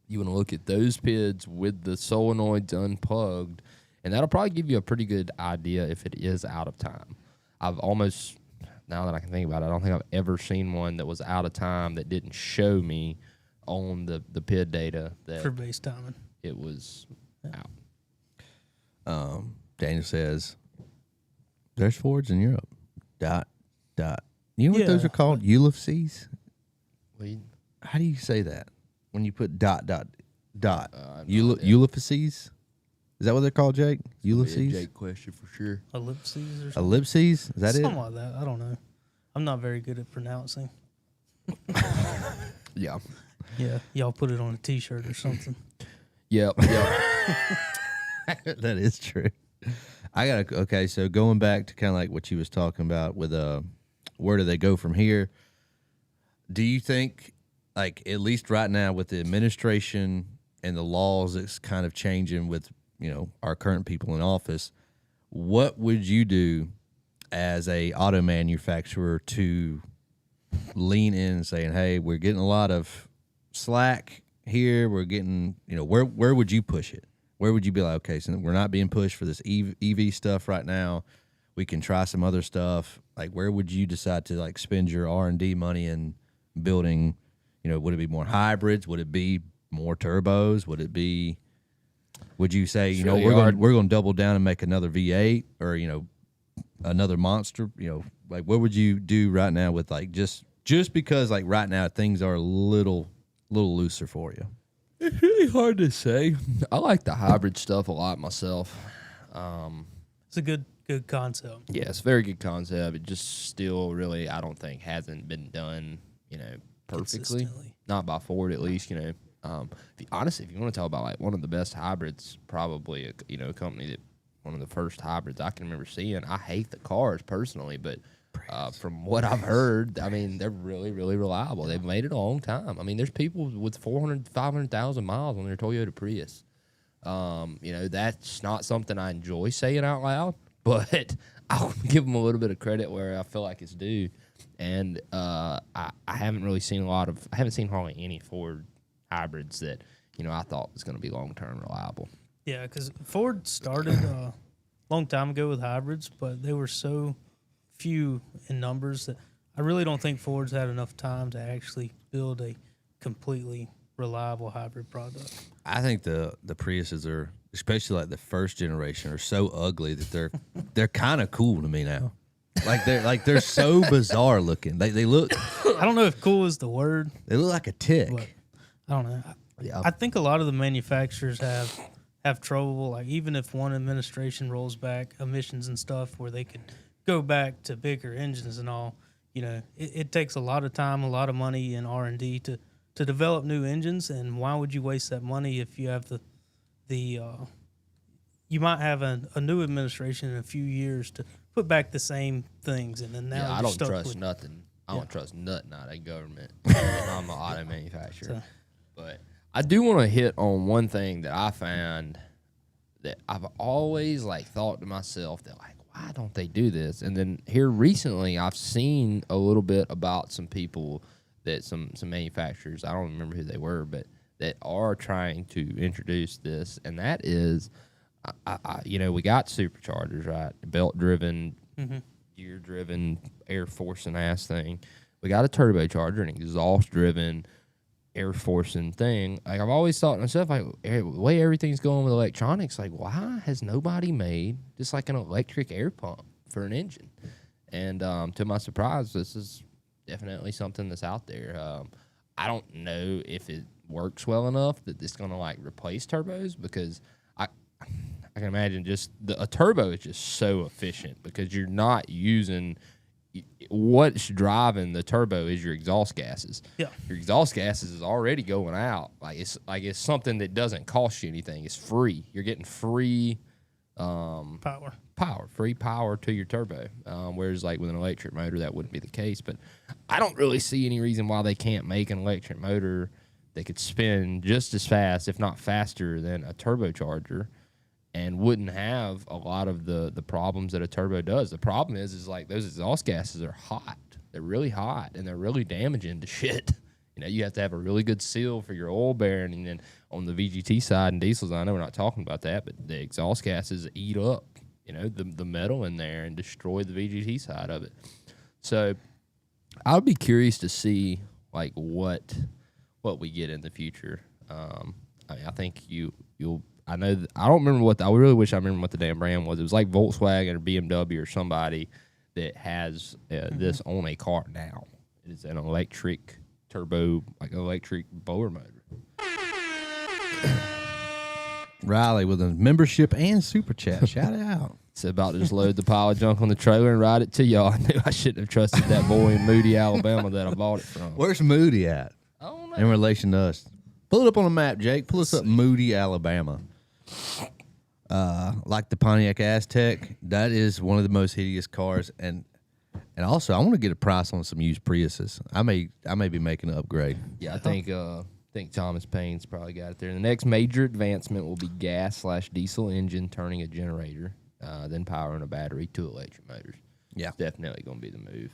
You want to look at those PIDs with the solenoids unplugged, and that'll probably give you a pretty good idea if it is out of time. Now that I can think about it, I don't think I've ever seen one that was out of time that didn't show me on the PID data that for base timing. It was out. Daniel says, "There's Fords in Europe." ... You know what those are called? Ulysses. How do you say that when you put ... Ulysses? Is that what they're called, Jake? Ulysses? Jake question for sure. Ellipses or something. Ellipses? Is that something like that. I don't know. I'm not very good at pronouncing. Yeah. Yeah. Y'all put it on a T-shirt or something. Yep. That is true. Okay, so going back to kind of like what you was talking about with where do they go from here? Do you think, like, at least right now with the administration and the laws that's kind of changing with, you know, our current people in office, what would you do as a auto manufacturer to lean in and saying, hey, we're getting a lot of slack here, we're getting, you know, where would you push it? Where would you be like, okay, so we're not being pushed for this EV stuff right now, we can try some other stuff? Like, where would you decide to, like, spend your R&D money in building? You know, would it be more hybrids? Would it be more turbos? Would you say, you know, we're going to double down and make another V8 or, you know, another monster? You know, like, what would you do right now with, like, just because, like, right now things are a little looser for you? It's really hard to say. I like the hybrid stuff a lot myself. It's a good concept. Yeah, it's a very good concept. It just still really, I don't think, hasn't been done, you know, perfectly. Not by Ford, at least, you know. Honestly, if you want to talk about, like, one of the best hybrids, probably, a company that, one of the first hybrids I can remember seeing. I hate the cars personally, but from what I've heard, I mean, they're really, really reliable. They've made it a long time. I mean, there's people with 400,000, 500,000 miles on their Toyota Prius. You know, that's not something I enjoy saying out loud, but I'll give them a little bit of credit where I feel like it's due. And I haven't really seen I haven't seen hardly any Ford hybrids that, you know, I thought was going to be long-term reliable. Yeah, because Ford started a long time ago with hybrids, but they were so few in numbers that I really don't think Ford's had enough time to actually build a completely reliable hybrid product. I think the Priuses are, especially like the first generation, are so ugly that they're kind of cool to me now. They're so bizarre looking. They look. I don't know if cool is the word. They look like a tick. But I don't know. Yeah. I think a lot of the manufacturers have trouble. Like, even if one administration rolls back emissions and stuff, where they could go back to bigger engines and all, you know, it takes a lot of time, a lot of money in R&D to develop new engines. And why would you waste that money if you have you might have a new administration in a few years to put back the same things, and then now I don't trust nothing. I don't trust nothing out of government. I'm an auto manufacturer. But I do want to hit on one thing that I found that I've always, like, thought to myself that, like, why don't they do this? And then here recently, I've seen a little bit about some people that some manufacturers, I don't remember who they were, but that are trying to introduce this, and that is, you know, we got superchargers, right? Belt-driven, gear-driven, air forcing ass thing. We got a turbocharger, an exhaust-driven, air forcing thing. Like, I've always thought to myself, like, the way everything's going with electronics, like, why has nobody made just like an electric air pump for an engine? And to my surprise, this is definitely something that's out there. I don't know if it works well enough that it's going to, like, replace turbos, because I can imagine just a turbo is just so efficient because you're not using what's driving the turbo is your exhaust gases. Yeah. Your exhaust gases is already going out. It's something that doesn't cost you anything. It's free. You're getting free free power to your turbo. Whereas like with an electric motor, that wouldn't be the case. But I don't really see any reason why they can't make an electric motor that could spin just as fast, if not faster, than a turbocharger, and wouldn't have a lot of the problems that a turbo does. The problem is like those exhaust gases are hot. They're really hot, and they're really damaging to shit. You know, you have to have a really good seal for your oil bearing, and then on the VGT side and diesels, I know we're not talking about that, but the exhaust gases eat up, you know, the metal in there and destroy the VGT side of it. So I would be curious to see like what we get in the future. I mean, I think you'll. I know. I don't remember what. I really wish I remember what the damn brand was. It was like Volkswagen or BMW or somebody that has this on a car now. It is an electric turbo, like an electric blower motor. Riley with a membership and super chat. Shout out. It's about to just load the pile of junk on the trailer and ride it to y'all. I knew I shouldn't have trusted that boy in Moody, Alabama that I bought it from. Where's Moody at? I don't know. In relation to us. Pull it up on the map, Jake. Pull us up Moody, Alabama. Like the Pontiac Aztec, that is one of the most hideous cars, and also I want to get a price on some used Priuses. I may be making an upgrade. Yeah, I think Thomas Payne's probably got it there. The next major advancement will be gas/diesel engine turning a generator, then powering a battery to electric motors. Yeah, it's definitely going to be the move.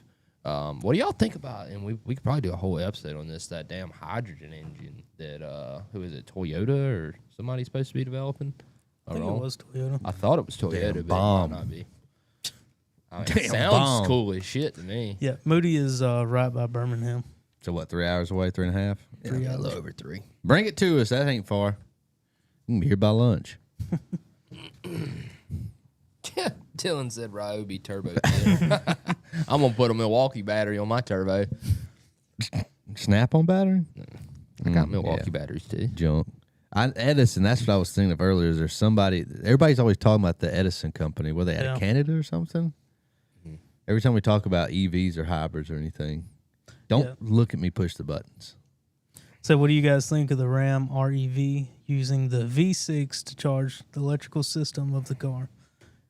What do y'all think about? And we could probably do a whole episode on this. That damn hydrogen engine that who is it? Toyota or somebody's supposed to be developing? I think it was Toyota. I thought it was Toyota, but bomb. it might not be. I mean, Damn it sounds bomb. cool as shit to me. Yeah, Moody is right by Birmingham. So what? 3 hours away? 3.5? 3 A hours. little over 3. Bring it to us. That ain't far. You can be here by lunch. Dylan said Ryobi turbo. I'm gonna put a Milwaukee battery on my turbo. Snap on battery? I got Milwaukee batteries too. Junk. Edison, that's what I was thinking of earlier. Is there somebody, everybody's always talking about the Edison company. Were they out of Canada or something? Mm-hmm. Every time we talk about EVs or hybrids or anything, don't look at me push the buttons. So what do you guys think of the Ram REV using the V6 to charge the electrical system of the car?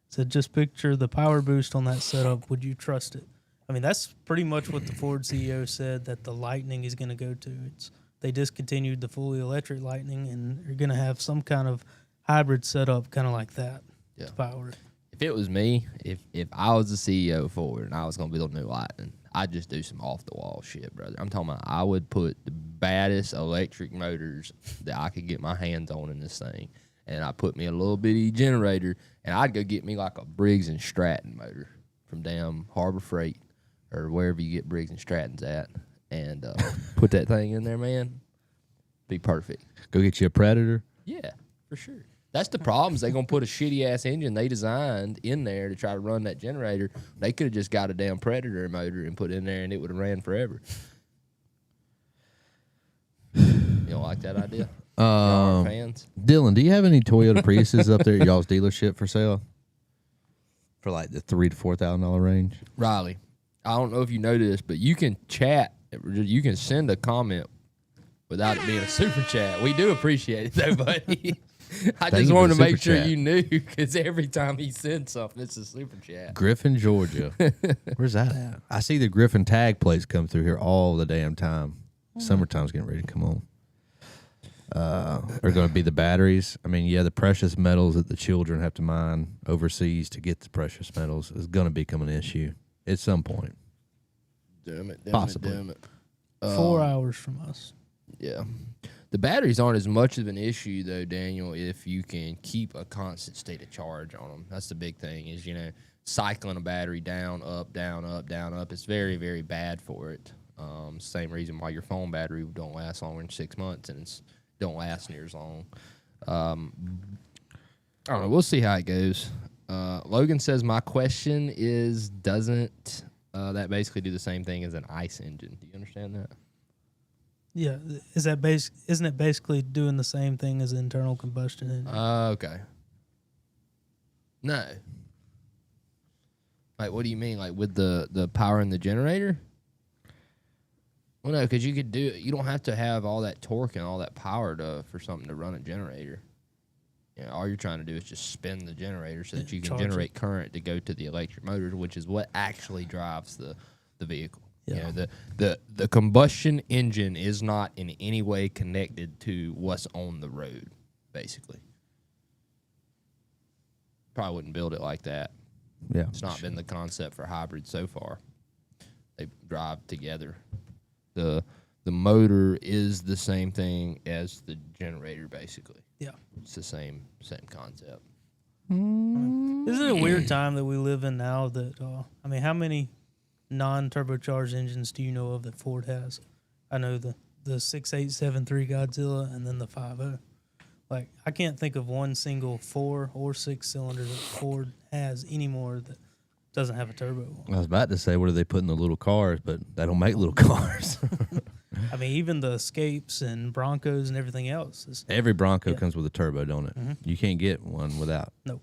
So just picture the power boost on that setup. Would you trust it? I mean, that's pretty much what the Ford CEO said that the Lightning is going to go to. They discontinued the fully electric Lightning, and you're going to have some kind of hybrid setup kind of like that to power it. If it was me, if I was the CEO of Ford and I was going to build a new Lightning, I'd just do some off-the-wall shit, brother. I'm talking about I would put the baddest electric motors that I could get my hands on in this thing, and I put me a little bitty generator, and I'd go get me like a Briggs & Stratton motor from damn Harbor Freight or wherever you get Briggs & Strattons at, and put that thing in there, man. Be perfect. Go get you a Predator. Yeah, for sure. That's the problem. Is they're gonna put a shitty ass engine they designed in there to try to run that generator. They could have just got a damn Predator motor and put it in there, and it would have ran forever. You don't like that idea? Y'all are fans. Dylan, do you have any Toyota Priuses up there at y'all's dealership for sale? For like the $3,000 to $4,000 range. Riley, I don't know if you know this, but you can chat. You can send a comment without it being a super chat. We do appreciate it, though, buddy. I just wanted to make sure you knew, because every time he sends something, it's a super chat. Griffin, Georgia. Where's that at? I see the Griffin tag plates come through here all the damn time. Summertime's getting ready to come on. Are going to be the batteries. I mean, yeah, the precious metals that the children have to mine overseas to get the precious metals is going to become an issue at some point. Damn it. Possibly. Damn it. 4 hours from us. Yeah. The batteries aren't as much of an issue, though, Daniel, if you can keep a constant state of charge on them. That's the big thing is, cycling a battery down, up, down, up, down, up. It's very, very bad for it. Same reason why your phone battery don't last longer than 6 months, and it's don't last near as long. I don't know. We'll see how it goes. Logan says, my question is, doesn't that basically do the same thing as an ICE engine? Do you understand that? Yeah, isn't it basically doing the same thing as an internal combustion engine? Okay. No. Like, what do you mean? Like, with the power in the generator? Well, no, because you could do it. You don't have to have all that torque and all that power for something to run a generator. You know, all you're trying to do is just spin the generator so that you can generate current to go to the electric motors, which is what actually drives the vehicle. Yeah. You know, the combustion engine is not in any way connected to what's on the road, basically. Probably wouldn't build it like that. Yeah. It's not been the concept for hybrids so far. They drive together. The motor is the same thing as the generator, basically. Yeah. It's the same concept. Isn't it a weird time that we live in now that, I mean, how many non-turbocharged engines do you know of that Ford has? I know the 6873 Godzilla and then the 5.0. Like, I can't think of one single 4 or 6 cylinder that Ford has anymore that doesn't have a turbo on. I was about to say, what do they put in the little cars? But they don't make little cars. I mean, even the Escapes and Broncos and everything else. Every Bronco comes with a turbo, don't it? Mm-hmm. You can't get one without. Nope.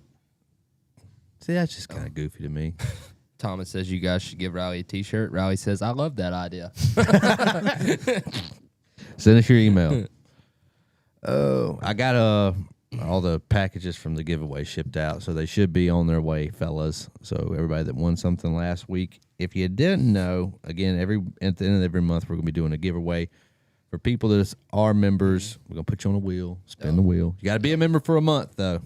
See, that's just kind of goofy to me. Thomas says you guys should give Riley a T-shirt. Riley says, I love that idea. Send us your email. Oh, I got all the packages from the giveaway shipped out, so they should be on their way, fellas. So everybody that won something last week, if you didn't know, again, at the end of every month, we're going to be doing a giveaway for people that are members. We're going to put you on a wheel, spin the wheel. You got to be a member for a month, though,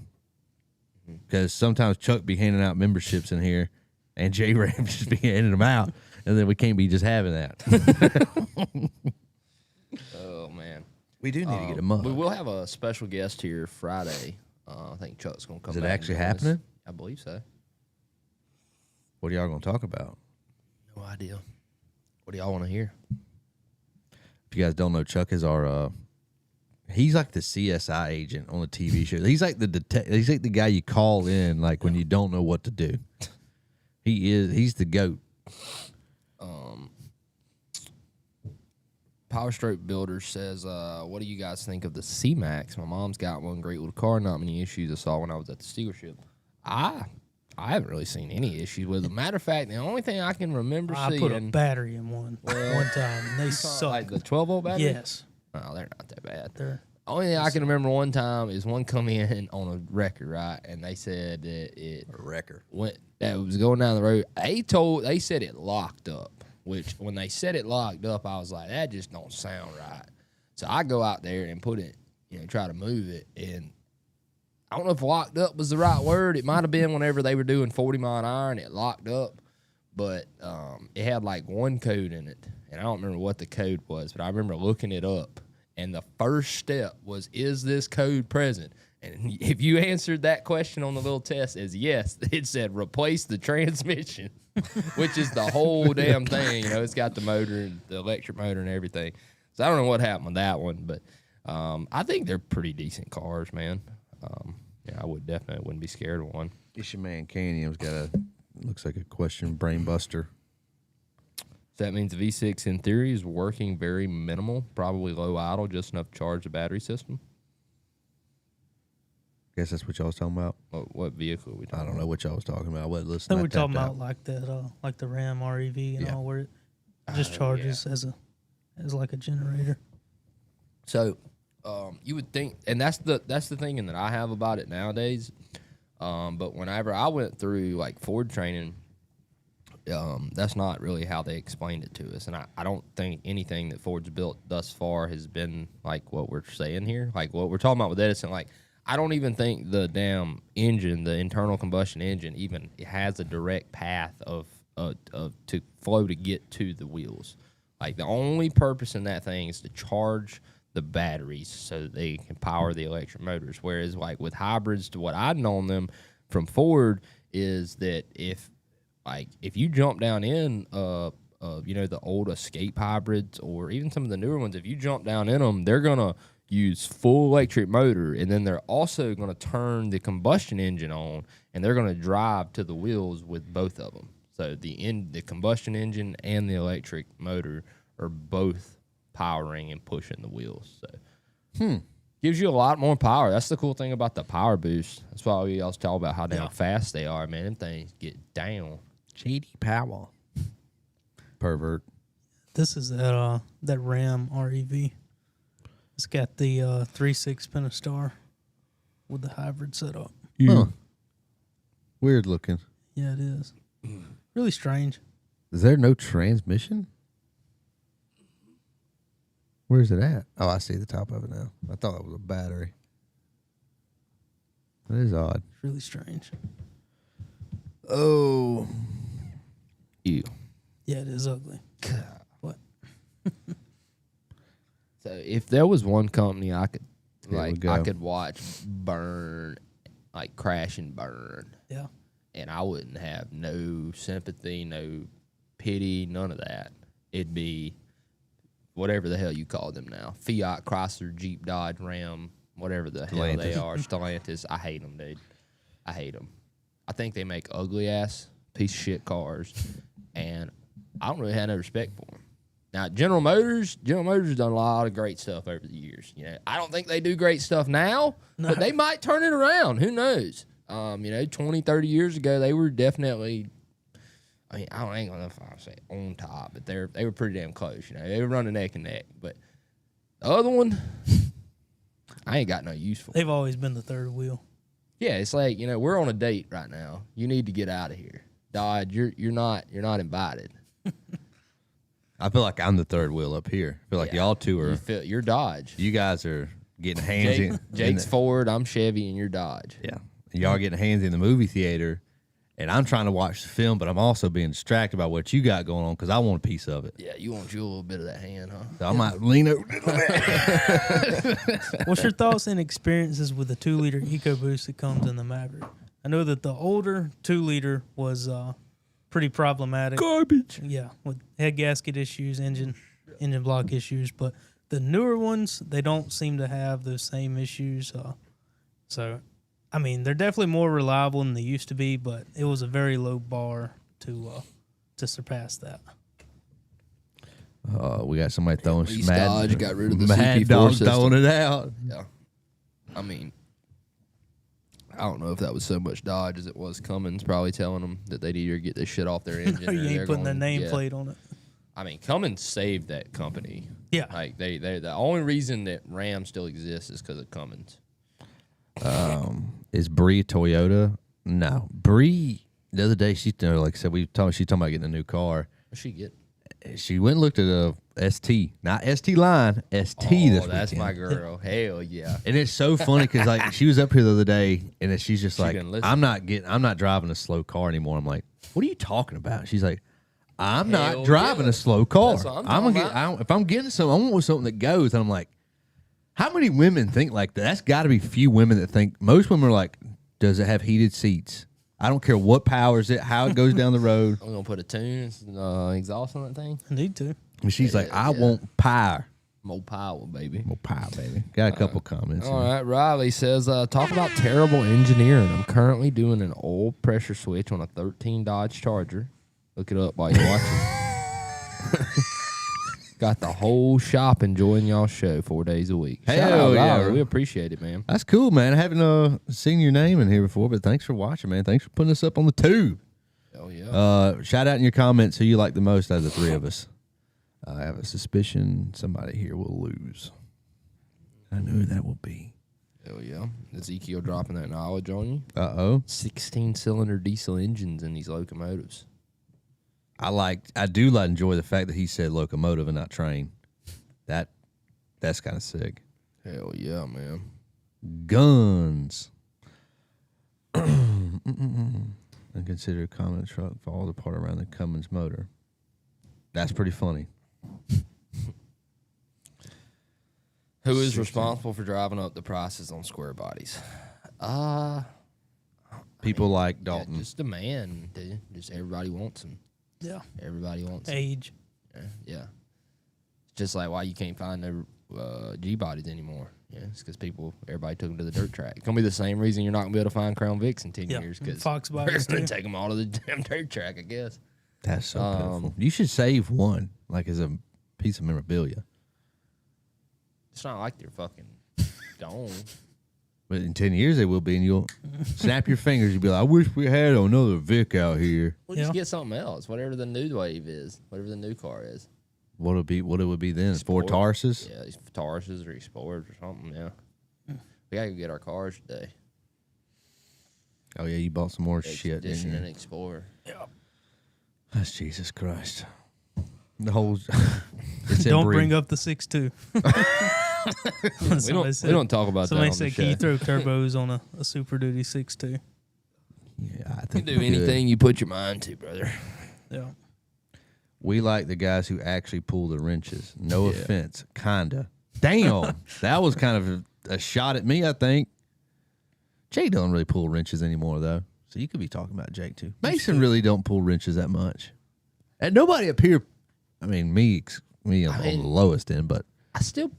because sometimes Chuck be handing out memberships in here, and J-Ram just be handing them out, and then we can't be just having that. Oh, man. We do need to get a mug. We will have a special guest here Friday. I think Chuck's going to come Is it back actually and join us. happening? I believe so. What are y'all going to talk about? No idea. What do y'all want to hear? If you guys don't know, Chuck is our he's like the CSI agent on the TV show. He's like he's like the guy you call in like when you don't know what to do. He's the GOAT. PowerStroke Builder says, what do you guys think of the CMax? My mom's got one, great little car, not many issues I saw when I was at the dealership. I haven't really seen any issues with it. Matter of fact, the only thing I can remember seeing... I put a battery in one time, and they suck. Like the 12-volt battery? Yes. Oh, they're not that bad. They're Only thing I can remember one time is one come in on a wrecker, right? And they said that it... A wrecker. That was going down the road. They said it locked up. Which, when they said it locked up, I was like, that just don't sound right. So I go out there and put it, try to move it. And I don't know if locked up was the right word. It might have been whenever they were doing 40 mile an hour and it locked up. But it had like one code in it. And I don't remember what the code was, but I remember looking it up. And the first step was, is this code present? And if you answered that question on the little test as yes, it said replace the transmission, which is the whole damn thing. It's got the motor, the electric motor and everything. So I don't know what happened with that one, but I think they're pretty decent cars, man. I wouldn't be scared of one. It's your man Canyon's got looks like a question brain buster. So that means the V6 in theory is working very minimal, probably low idle, just enough to charge the battery system. Guess that's what y'all was talking about. What vehicle are we talking about? I don't know what y'all was talking about. I wasn't I listening. think we're talking about like that, like the Ram REV and all, where it just charges as like a generator. So, you would think, and that's the thinking that I have about it nowadays. But whenever I went through like Ford training, that's not really how they explained it to us. And I don't think anything that Ford's built thus far has been like what we're saying here, like what we're talking about with Edison. Like, I don't even think the damn engine, the internal combustion engine, even has a direct path of to flow to get to the wheels. Like, the only purpose in that thing is to charge the batteries so that they can power the electric motors. Whereas, like, with hybrids, to what I've known them from Ford is that if you jump down in the old Escape hybrids or even some of the newer ones, if you jump down in them, they're gonna use full electric motor, and then they're also going to turn the combustion engine on, and they're going to drive to the wheels with both of them. So the combustion engine and the electric motor are both powering and pushing the wheels. So Gives you a lot more power. That's the cool thing about the power boost. That's why we always talk about how damn fast they are, man. Them things get down. GD Power. Pervert. This is that Ram REV. It's got the 3.6 Pentastar with the hybrid setup. Huh. Weird looking. Yeah, it is. Really strange. Is there no transmission? Where's it at? Oh, I see the top of it now. I thought it was a battery. That is odd. It's really strange. Oh. Ew. Yeah, it is ugly. What? So if there was one company I could Here we go. I could watch burn, like crash and burn, Yeah. and I wouldn't have no sympathy, no pity, none of that. It'd be whatever the hell you call them now. Fiat, Chrysler, Jeep, Dodge, Ram, whatever the hell they are. Stellantis. I hate them, dude. I hate them. I think they make ugly-ass piece of shit cars, and I don't really have no respect for them. Now, General Motors has done a lot of great stuff over the years. You know, I don't think they do great stuff now, but they might turn it around. Who knows? 20, 30 years ago, they were definitely, I mean, I ain't gonna know if I say on top, but they were pretty damn close. You know, they were running neck and neck. But the other one, I ain't got no use for. They've always been the third wheel. Yeah, it's like, we're on a date right now. You need to get out of here, Dodge. You're not invited. I feel like I'm the third wheel up here. I feel like y'all two are. You're Dodge. You guys are getting handsy. Jake's Ford, I'm Chevy, and you're Dodge. Yeah. Y'all getting handsy in the movie theater, and I'm trying to watch the film, but I'm also being distracted by what you got going on because I want a piece of it. Yeah, you want you a little bit of that hand, huh? So I might lean over a little bit. What's your thoughts and experiences with the 2-liter EcoBoost that comes in the Maverick? I know that the older 2-liter was pretty problematic. Garbage. Yeah, with head gasket issues, engine block issues, but the newer ones, they don't seem to have those same issues. So, I mean, they're definitely more reliable than they used to be, but it was a very low bar to surpass that. We got somebody throwing At least mad. Dodge got rid of the mad CP4 dog system. throwing it out. Yeah. I mean, I don't know if that was so much Dodge as it was Cummins probably telling them that they'd either get this shit off their engine or You they're ain't putting their going- nameplate on it. I mean, Cummins saved that company. Yeah. Like, they the only reason that Ram still exists is because of Cummins. Is Bree a Toyota? No. Bree, the other day, she's talking about getting a new car. What'd she get? She went and looked at a ST, not ST line, ST this that's weekend. my girl. Hell yeah. And it's so funny because like she was up here the other day, and then she's just like, didn't listen. I'm not driving a slow car anymore. I'm like, what are you talking about? She's like, I'm Hell not driving yeah. a slow car. That's what I'm gonna talking get. If I'm getting something, I want something that goes. And I'm like, how many women think like that? That's got to be few women that think. Most women are like, does it have heated seats? I don't care what powers it, how it goes down the road. I'm going to put a tune exhaust on that thing. I need to. And she's like, I yeah. want power. More power, baby. More power, baby. Got a couple comments. All right, Riley says, talk about terrible engineering. I'm currently doing an oil pressure switch on a 13 Dodge Charger. Look it up while you're watching. Got the whole shop enjoying y'all's show 4 days a week. Shout Hell out, yeah, Riley. bro. We appreciate it, man. That's cool, man. I haven't seen your name in here before, but thanks for watching, man. Thanks for putting us up on the tube. Hell yeah. Shout out in your comments who you like the most out of the three of us. I have a suspicion somebody here will lose. I know who that will be. Hell yeah. Ezekiel dropping that knowledge on you. 16-cylinder diesel engines in these locomotives. I do enjoy the fact that he said locomotive and not train. That's kind of sick. Hell yeah, man. Guns. And consider a common truck falls apart around the Cummins motor. That's pretty funny. Who is responsible for driving up the prices on square bodies? People like Yeah, Dalton. just demand, dude. Just everybody wants them. Yeah. Everybody wants them. Age. Yeah. It's just like why you can't find no G bodies anymore. Yeah, it's because everybody took them to the dirt track. It's gonna be the same reason you're not gonna be able to find Crown Vics in 10 Yeah, years because Fox they're bodies gonna too. take them all to the damn dirt track, I guess. That's so pitiful. You should save one, like as a piece of memorabilia. It's not like they're fucking stone. But in 10 years they will be, and you'll snap your fingers. You'll be like, I wish we had another Vic out here. Well, just get something else, whatever the new wave is, whatever the new car is. What it would be then? Explorer. 4 Tarses? Yeah, these Tarses or Explorers or something, yeah. We got to go get our cars today. Oh, yeah, you bought some more shit, didn't Expedition you? and Explorer. Yeah. That's Jesus Christ. The whole... it's Don't inbreed. bring up the 6.2. We don't talk about that Somebody on the said, show. can you throw turbos on a Super Duty 6.2? Yeah, I You think can do we could. anything you put your mind to, brother. Yeah. We like the guys who actually pull the wrenches. No Yeah. offense. Kinda. Damn. That was kind of a shot at me, I think. Jake don't really pull wrenches anymore, though. So you could be talking about Jake, too. Mason really don't pull wrenches that much. And nobody up here, I mean, me on the lowest end, but. I still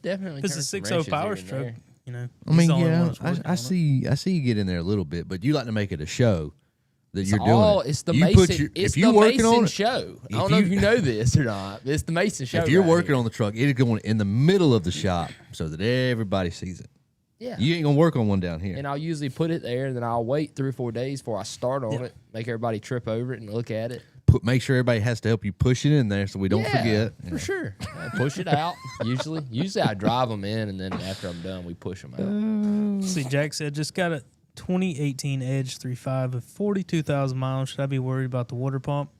definitely. It's a 6.0 PowerStroke. You know, I mean, he's the only one yeah, that's working I on it. see you get in there a little bit, but you like to make it a show that It's you're all, doing. It's the You Mason. put your- It's if you're the working Mason on it, show. I if don't know you- if you know this or not. But it's the Mason show. If you're right working here. on the truck, it is going in the middle of the shop so that everybody sees it. yeah. You ain't gonna work on one down here. And I'll usually put it there, and then I'll wait 3 or 4 days before I start on it. Make everybody trip over it and look at it. Make sure everybody has to help you push it in there so we don't forget. For sure. I push it out. Usually I drive them in, and then after I'm done, we push them out. See, Jack said, just got a 2018 Edge 3.5 with 42,000 miles. Should I be worried about the water pump?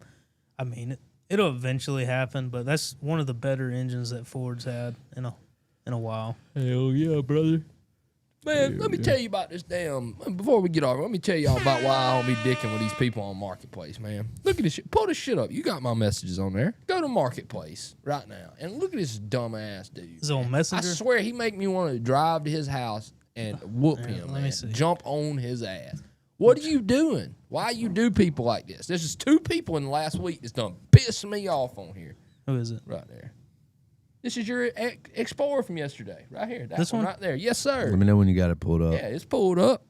I mean, it'll eventually happen, but that's one of the better engines that Ford's had in a while. Hell yeah, brother. Man, let me tell you about this damn. Before we get off, let me tell y'all about why I don't be dicking with these people on Marketplace, man. Look at this shit. Pull this shit up. You got my messages on there. Go to Marketplace right now and look at this dumbass dude. Is it on Messenger? I swear he make me want to drive to his house and whoop him, let me man. see. Jump on his ass. What are you doing? Why you do people like this? There's just 2 people in the last week that's done piss me off on here. Who is it? Right there. This is your Explorer from yesterday, right here. That This one? right there. Yes, sir. Let me know when you got it pulled up. Yeah, it's pulled up.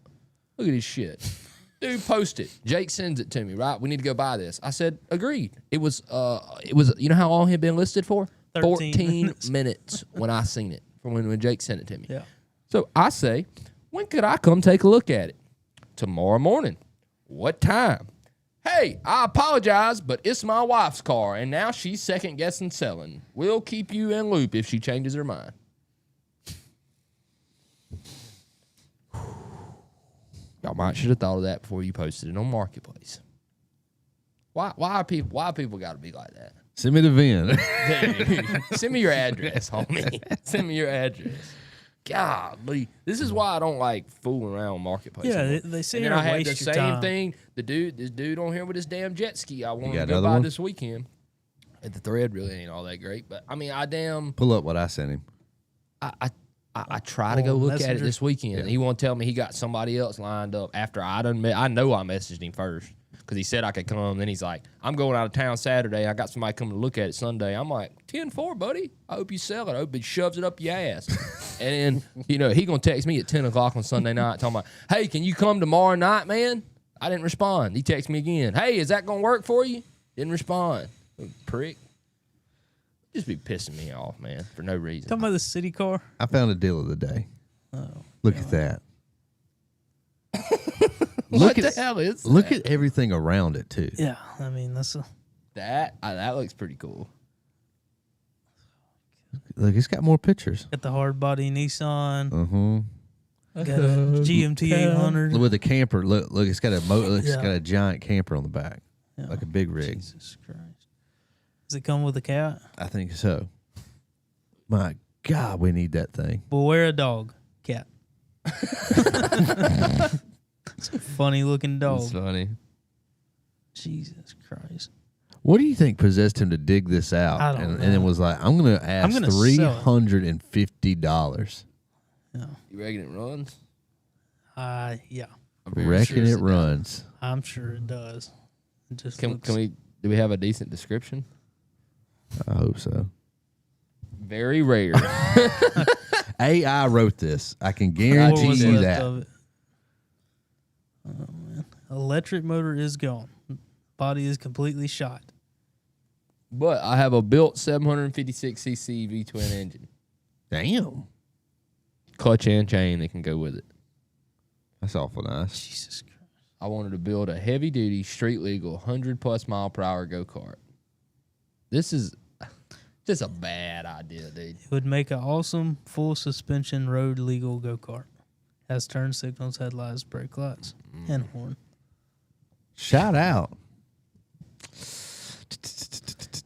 Look at this shit. Dude, post it. Jake sends it to me, right? We need to go buy this. I said, agreed. It was, you know how long it had been listed for? 14 minutes when I seen it, from when Jake sent it to me. Yeah. So I say, when could I come take a look at it? Tomorrow morning. What time? Hey, I apologize, but it's my wife's car, and now she's second-guessing selling. We'll keep you in loop if she changes her mind. Y'all might should have thought of that before you posted it on Marketplace. Why people got to be like that? Send me the VIN. Dude, send me your address, homie. Send me your address. Golly, this is why I don't like fooling around on Marketplace. Yeah, anymore. they sit And here then I and had the waste your same time. thing. This dude on here with his damn jet ski. I wanted got to go another buy one? this weekend. And the thread really ain't all that great, but I mean, Pull up what I sent him. I try to go Oh, look at it Messenger? this weekend. Yeah. He want to tell me he got somebody else lined up after I know I messaged him first because he said I could come. Then he's like, I'm going out of town Saturday. I got somebody coming to look at it Sunday. I'm like, 10-4, buddy. I hope you sell it. I hope he shoves it up your ass. And then, he going to text me at 10 o'clock on Sunday night talking about, hey, can you come tomorrow night, man? I didn't respond. He texted me again. Hey, is that going to work for you? Didn't respond. Prick. Just be pissing me off, man, for no reason. Talking about the city car? I found a deal of the day. Oh. Look at that. What the hell is Look that? at everything around it too. Yeah, I mean, that's a... That looks pretty cool. Look, it's got more pictures. Got the hard body Nissan. Uh-huh. Got a GMT 800. Look with the camper. Look, it's got it's Yeah. got a giant camper on the back, Yeah. like a big rig. Jesus Christ. Does it come with a cat? I think so. My God, we need that thing. Beware a dog. Cat. It's a funny looking dog. That's funny. Jesus Christ. What do you think possessed him to dig this out? I don't and know. then was like, I'm going to ask gonna sell it. $350. Yeah. You reckon it runs? Yeah. I'm very Reckon sure it does. runs. I'm sure it does. It just Can looks, we? Do we have a decent description? I hope so. Very rare. AI wrote this. I can What guarantee was you left that. of it? Oh man. Electric motor is gone. Body is completely shot. But I have a built 756cc V-twin engine. Damn. clutch and chain that can go with it. That's awful nice. Jesus Christ. I wanted to build a heavy duty, street legal, 100+ mile per hour go kart. This is just a bad idea, dude. It would make an awesome full suspension road legal go kart. Has turn signals, headlights, brake lights, and horn. Shout out.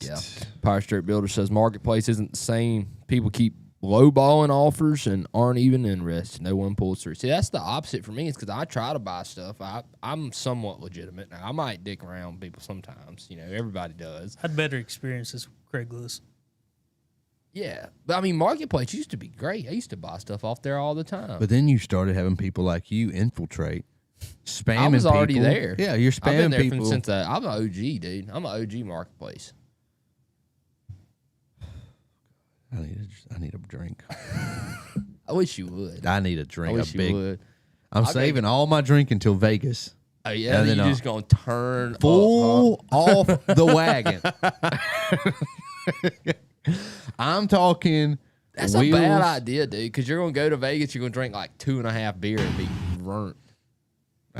Yeah. PowerStroke Builder says marketplace isn't the same. People keep lowballing offers and aren't even interested. No one pulls through. See, that's the opposite for me. It's because I try to buy stuff. I'm somewhat legitimate. Now, I might dick around with people sometimes. You know, everybody does. I had better experiences with Craigslist. Yeah. But, I mean, marketplace used to be great. I used to buy stuff off there all the time. But then you started having people like you infiltrate, spamming I was already people. there. Yeah, you're I've been spamming there people. since I'm an OG, dude. I'm an OG marketplace. I need a drink. I wish you would. I need a drink. I wish you would. I'm saving all my drink until Vegas. Oh, yeah, And then then you're just going to turn Full off the wagon. I'm talking. That's wheels. a bad idea, dude, because you're going to go to Vegas, you're going to drink like 2.5 beer and be burnt.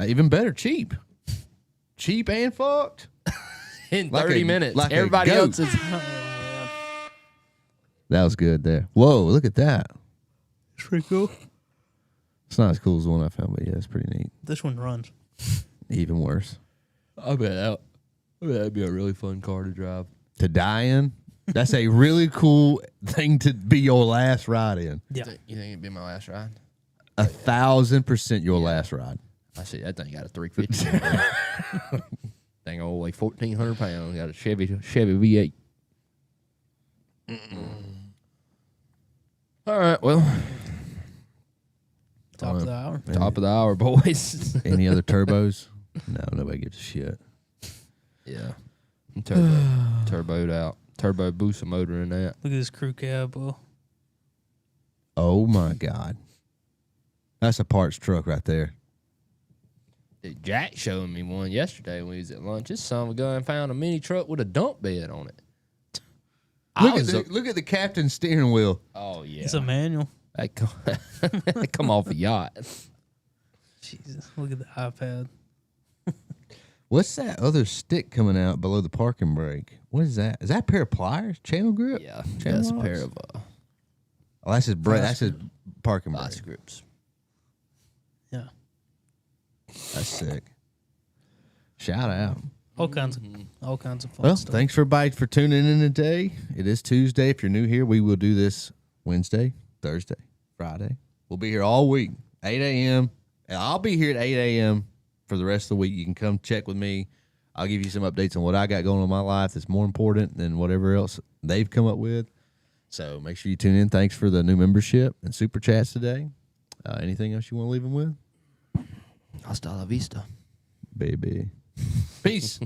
Even better, cheap. Cheap and fucked. In Like 30 a- minutes. like a Everybody goat. else is... That was good there. Whoa, look at that. It's pretty cool. It's not as cool as the one I found, but yeah, it's pretty neat. This one runs. Even worse. I bet that'd be a really fun car to drive. To die in, that's a really cool thing to be your last ride in. Yeah. You think it'd be my last ride? 1,000% your last ride. I see that thing got a 350. Thing old like 1,400 pounds. Got a Chevy V8. All right, well, Top of the hour. top of the hour, boys. Any other turbos? No, nobody gives a shit. Yeah, turboed out. Turbo booster motor in that. Look at this crew cab. Well, Oh my God. That's a parts truck right there. Dude, Jack showed me one yesterday when we was at lunch. This son of a gun found a mini truck with a dump bed on it. Look at the captain's steering wheel. Oh yeah, it's a manual. that come off a yacht. Jesus. Look at the iPad. What's that other stick coming out below the parking brake? What is that? Is that a pair of pliers? Channel grip? Yeah, Channel that's a locks? pair of Oh, that's his brake. That's his parking brake. vice grips. Yeah. That's sick. Shout out. All kinds of fun Well, stuff. thanks everybody for tuning in today. It is Tuesday. If you're new here, we will do this Wednesday, Thursday, Friday. We'll be here all week, 8 a.m. And I'll be here at 8 a.m. for the rest of the week. You can come check with me. I'll give you some updates on what I got going on in my life that's more important than whatever else they've come up with. So make sure you tune in. Thanks for the new membership and super chats today. Anything else you want to leave them with? Hasta la vista. Baby. Peace.